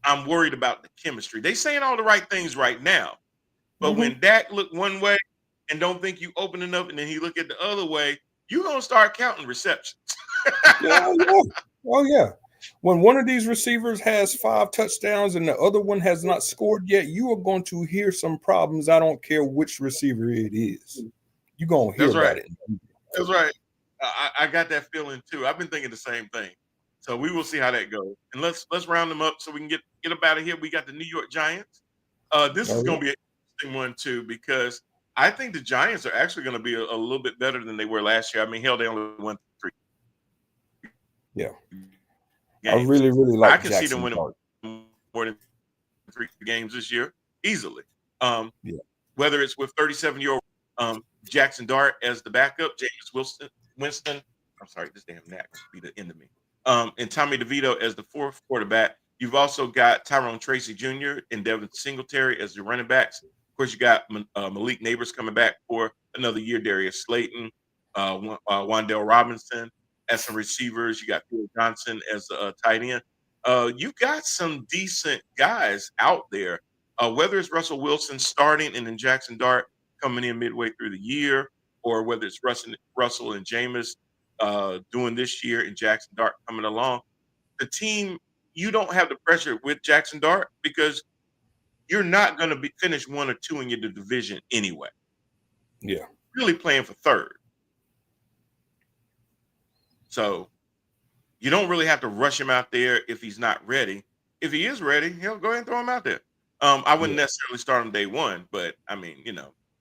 I'm worried about the chemistry. They saying all the right things right now, but when Dak look one way and don't think you opening up, and then he look at the other way, you're gonna start counting receptions. Oh yeah. When one of these receivers has 5 touchdowns and the other one has not scored yet, you are going to hear some problems. I don't care which receiver it is. You're going to hear about it. That's right. I got that feeling too. I've been thinking the same thing. So we will see how that goes. And let's round them up so we can get up out of here. We got the New York Giants. This is going to be an interesting one too, because I think the Giants are actually going to be a little bit better than they were last year. I mean, hell, they only won 3. Yeah. Games. I really like I can Jackson see them winning Dart. more than 3 games this year easily. Yeah. Whether it's with 37-year-old Jackson Dart as the backup, James Winston. I'm sorry, this damn knack must be the end of me. And Tommy DeVito as the 4th quarterback. You've also got Tyrone Tracy Jr. and Devin Singletary as the running backs. Of course, you got Malik Neighbors coming back for another year. Darius Slayton, Wandale Robinson as some receivers. You got Phil Johnson as a tight end. You got some decent guys out there. Whether it's Russell Wilson starting and then Jackson Dart coming in midway through the year, or whether it's Russell and Jameis doing this year and Jackson Dart coming along, the team, you don't have the pressure with Jackson Dart because you're not going to be finish 1 or 2 in your division anyway. Yeah. Really playing for 3rd. So you don't really have to rush him out there if he's not ready. If he is ready, he'll go ahead and throw him out there. I wouldn't necessarily start him day 1, but I mean,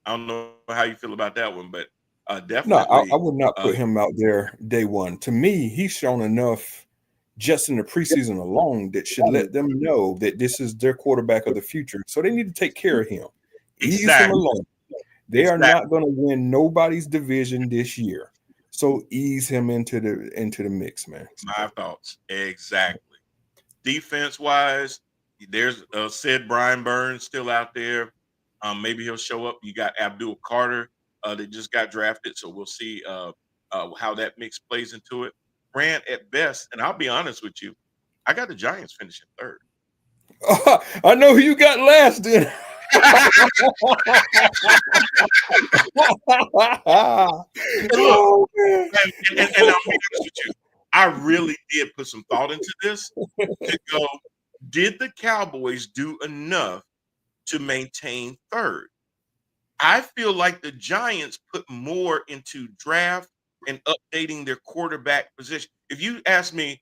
I don't know how you feel about that one, but definitely. No, I would not put him out there day 1. To me, he's shown enough just in the preseason alone that should let them know that this is their quarterback of the future. So they need to take care of him. Ease him alone. They are not going to win nobody's division this year. So ease him into the mix, man. My thoughts. Exactly. Defense-wise, there's said Brian Burns still out there. Maybe he'll show up. You got Abdul Carter that just got drafted, so we'll see how that mix plays into it. Brand at best, and I'll be honest with you, I got the Giants finishing 3rd. I know who you got last then. Oh, man. And I'll be honest with you, I really did put some thought into this to go, did the Cowboys do enough to maintain 3rd? I feel like the Giants put more into draft and updating their quarterback position. If you ask me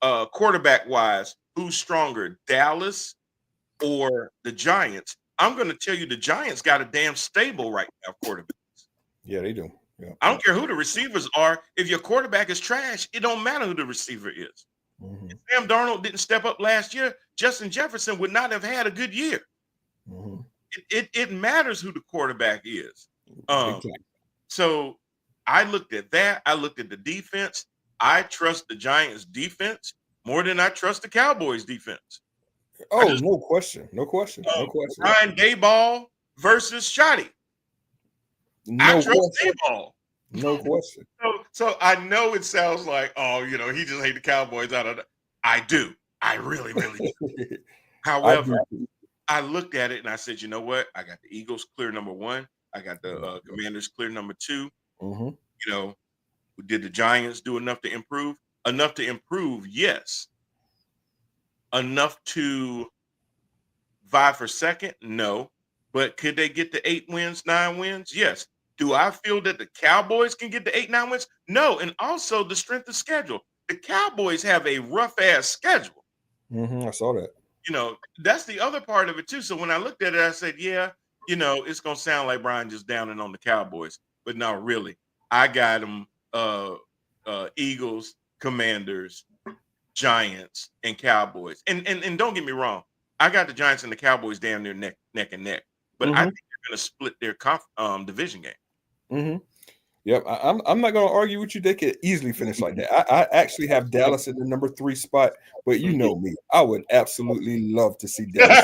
quarterback-wise, who's stronger, Dallas or the Giants, I'm going to tell you the Giants got a damn stable right now, quarterbacks. Yeah, they do. Yeah. I don't care who the receivers are. If your quarterback is trash, it don't matter who the receiver is. Mm-hmm. If Sam Darnold didn't step up last year, Justin Jefferson would not have had a good year. Mm-hmm. It matters who the quarterback is. So I looked at that. I looked at the defense. I trust the Giants defense more than I trust the Cowboys defense. Oh, no question. Ryan Daboll versus Shotty. I trust Daboll. No question. So I know it sounds like, he just hate the Cowboys out of it. I do. I really, really do. However, I looked at it and I said, you know what? I got the Eagles clear number 1. I got the Commanders clear number 2. Mm-hmm. Did the Giants do enough to improve? Enough to improve, yes. Enough to vie for 2nd? No. But could they get to 8 wins, 9 wins? Yes. Do I feel that the Cowboys can get to 8, 9 wins? No. And also the strength of schedule. The Cowboys have a rough-ass schedule. Mm-hmm. I saw that. That's the other part of it, too. So when I looked at it, I said, yeah, it's going to sound like Brian just downing on the Cowboys. But no, really. I got them Eagles, Commanders, Giants, and Cowboys. And don't get me wrong. I got the Giants and the Cowboys damn near neck and neck. But I think they're going to split their division game. Mm-hmm. Yep. I'm not going to argue with you. They could easily finish like that. I actually have Dallas in the number 3 spot, but you know me. I would absolutely love to see Dallas.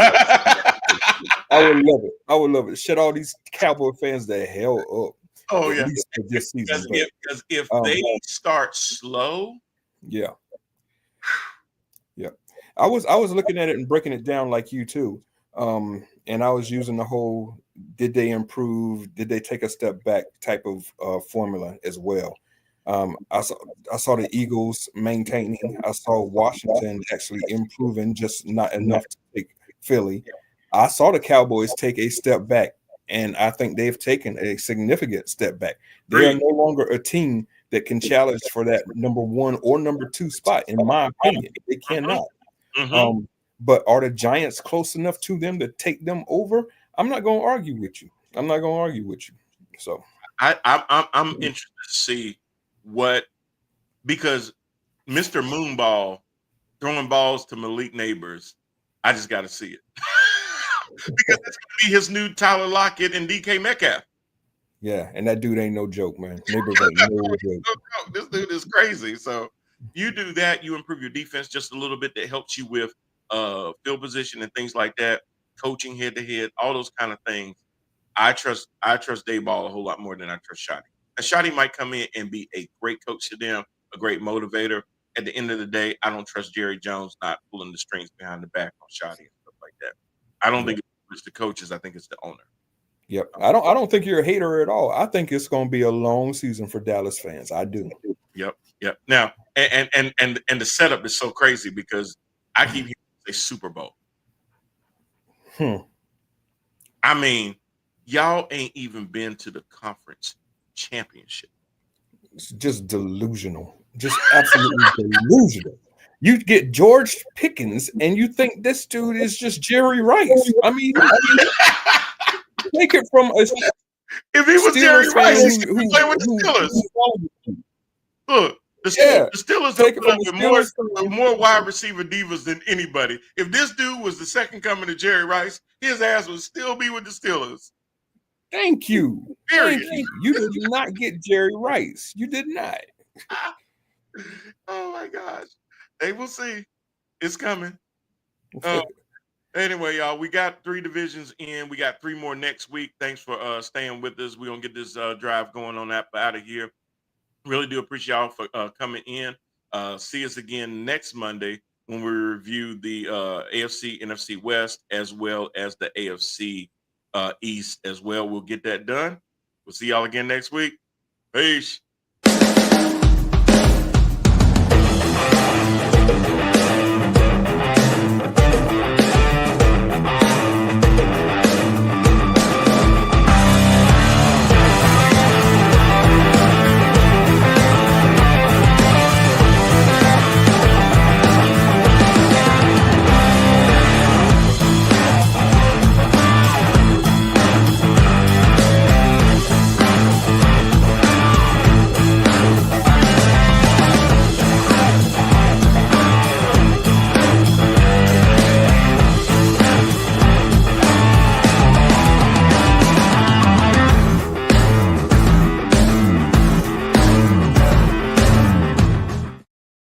I would love it. Shut all these Cowboy fans the hell up. Oh, yeah. This season. Because if they start slow. Yeah. I was looking at it and breaking it down like you too. And I was using the whole did they improve, did they take a step back type of formula as well. I saw the Eagles maintaining. I saw Washington actually improving, just not enough to take Philly. I saw the Cowboys take a step back, and I think they've taken a significant step back. They are no longer a team that can challenge for that number 1 or number 2 spot, in my opinion. They cannot. But are the Giants close enough to them to take them over? I'm not going to argue with you. So I'm interested to see what, because Mr. Moonball throwing balls to Malik Neighbors, I just got to see it. Because it's going to be his new Tyler Lockett and DK Metcalf. Yeah, and that dude ain't no joke, man. Neighbors ain't no joke. This dude is crazy. So you do that, you improve your defense just a little bit. That helps you with field position and things like that, coaching head to head, all those kind of things. I trust Dayball a whole lot more than I trust Shotty. And Shotty might come in and be a great coach to them, a great motivator. At the end of the day, I don't trust Jerry Jones not pulling the strings behind the back on Shotty and stuff like that. I don't think it's the coaches. I think it's the owner. Yep. I don't think you're a hater at all. I think it's going to be a long season for Dallas fans. I do. Yep. Now, and the setup is so crazy because I keep hearing a Super Bowl. I mean, y'all ain't even been to the conference championship. It's just delusional. Just absolutely delusional. You get George Pickens and you think this dude is just Jerry Rice. I mean take it from a if he was Jerry Rice, he would play with the Steelers. Look, the Steelers have more wide receiver divas than anybody. If this dude was the second coming to Jerry Rice, his ass would still be with the Steelers. Thank you. Period. Thank you. You did not get Jerry Rice. You did not. Oh my gosh. They will see. It's coming. Anyway, y'all, we got 3 divisions in. We got 3 more next week. Thanks for staying with us. We're going to get this drive going on that out of here. Really do appreciate y'all for coming in. See us again next Monday when we review the AFC, NFC West, as well as the AFC East as well. We'll get that done. We'll see y'all again next week. Peace.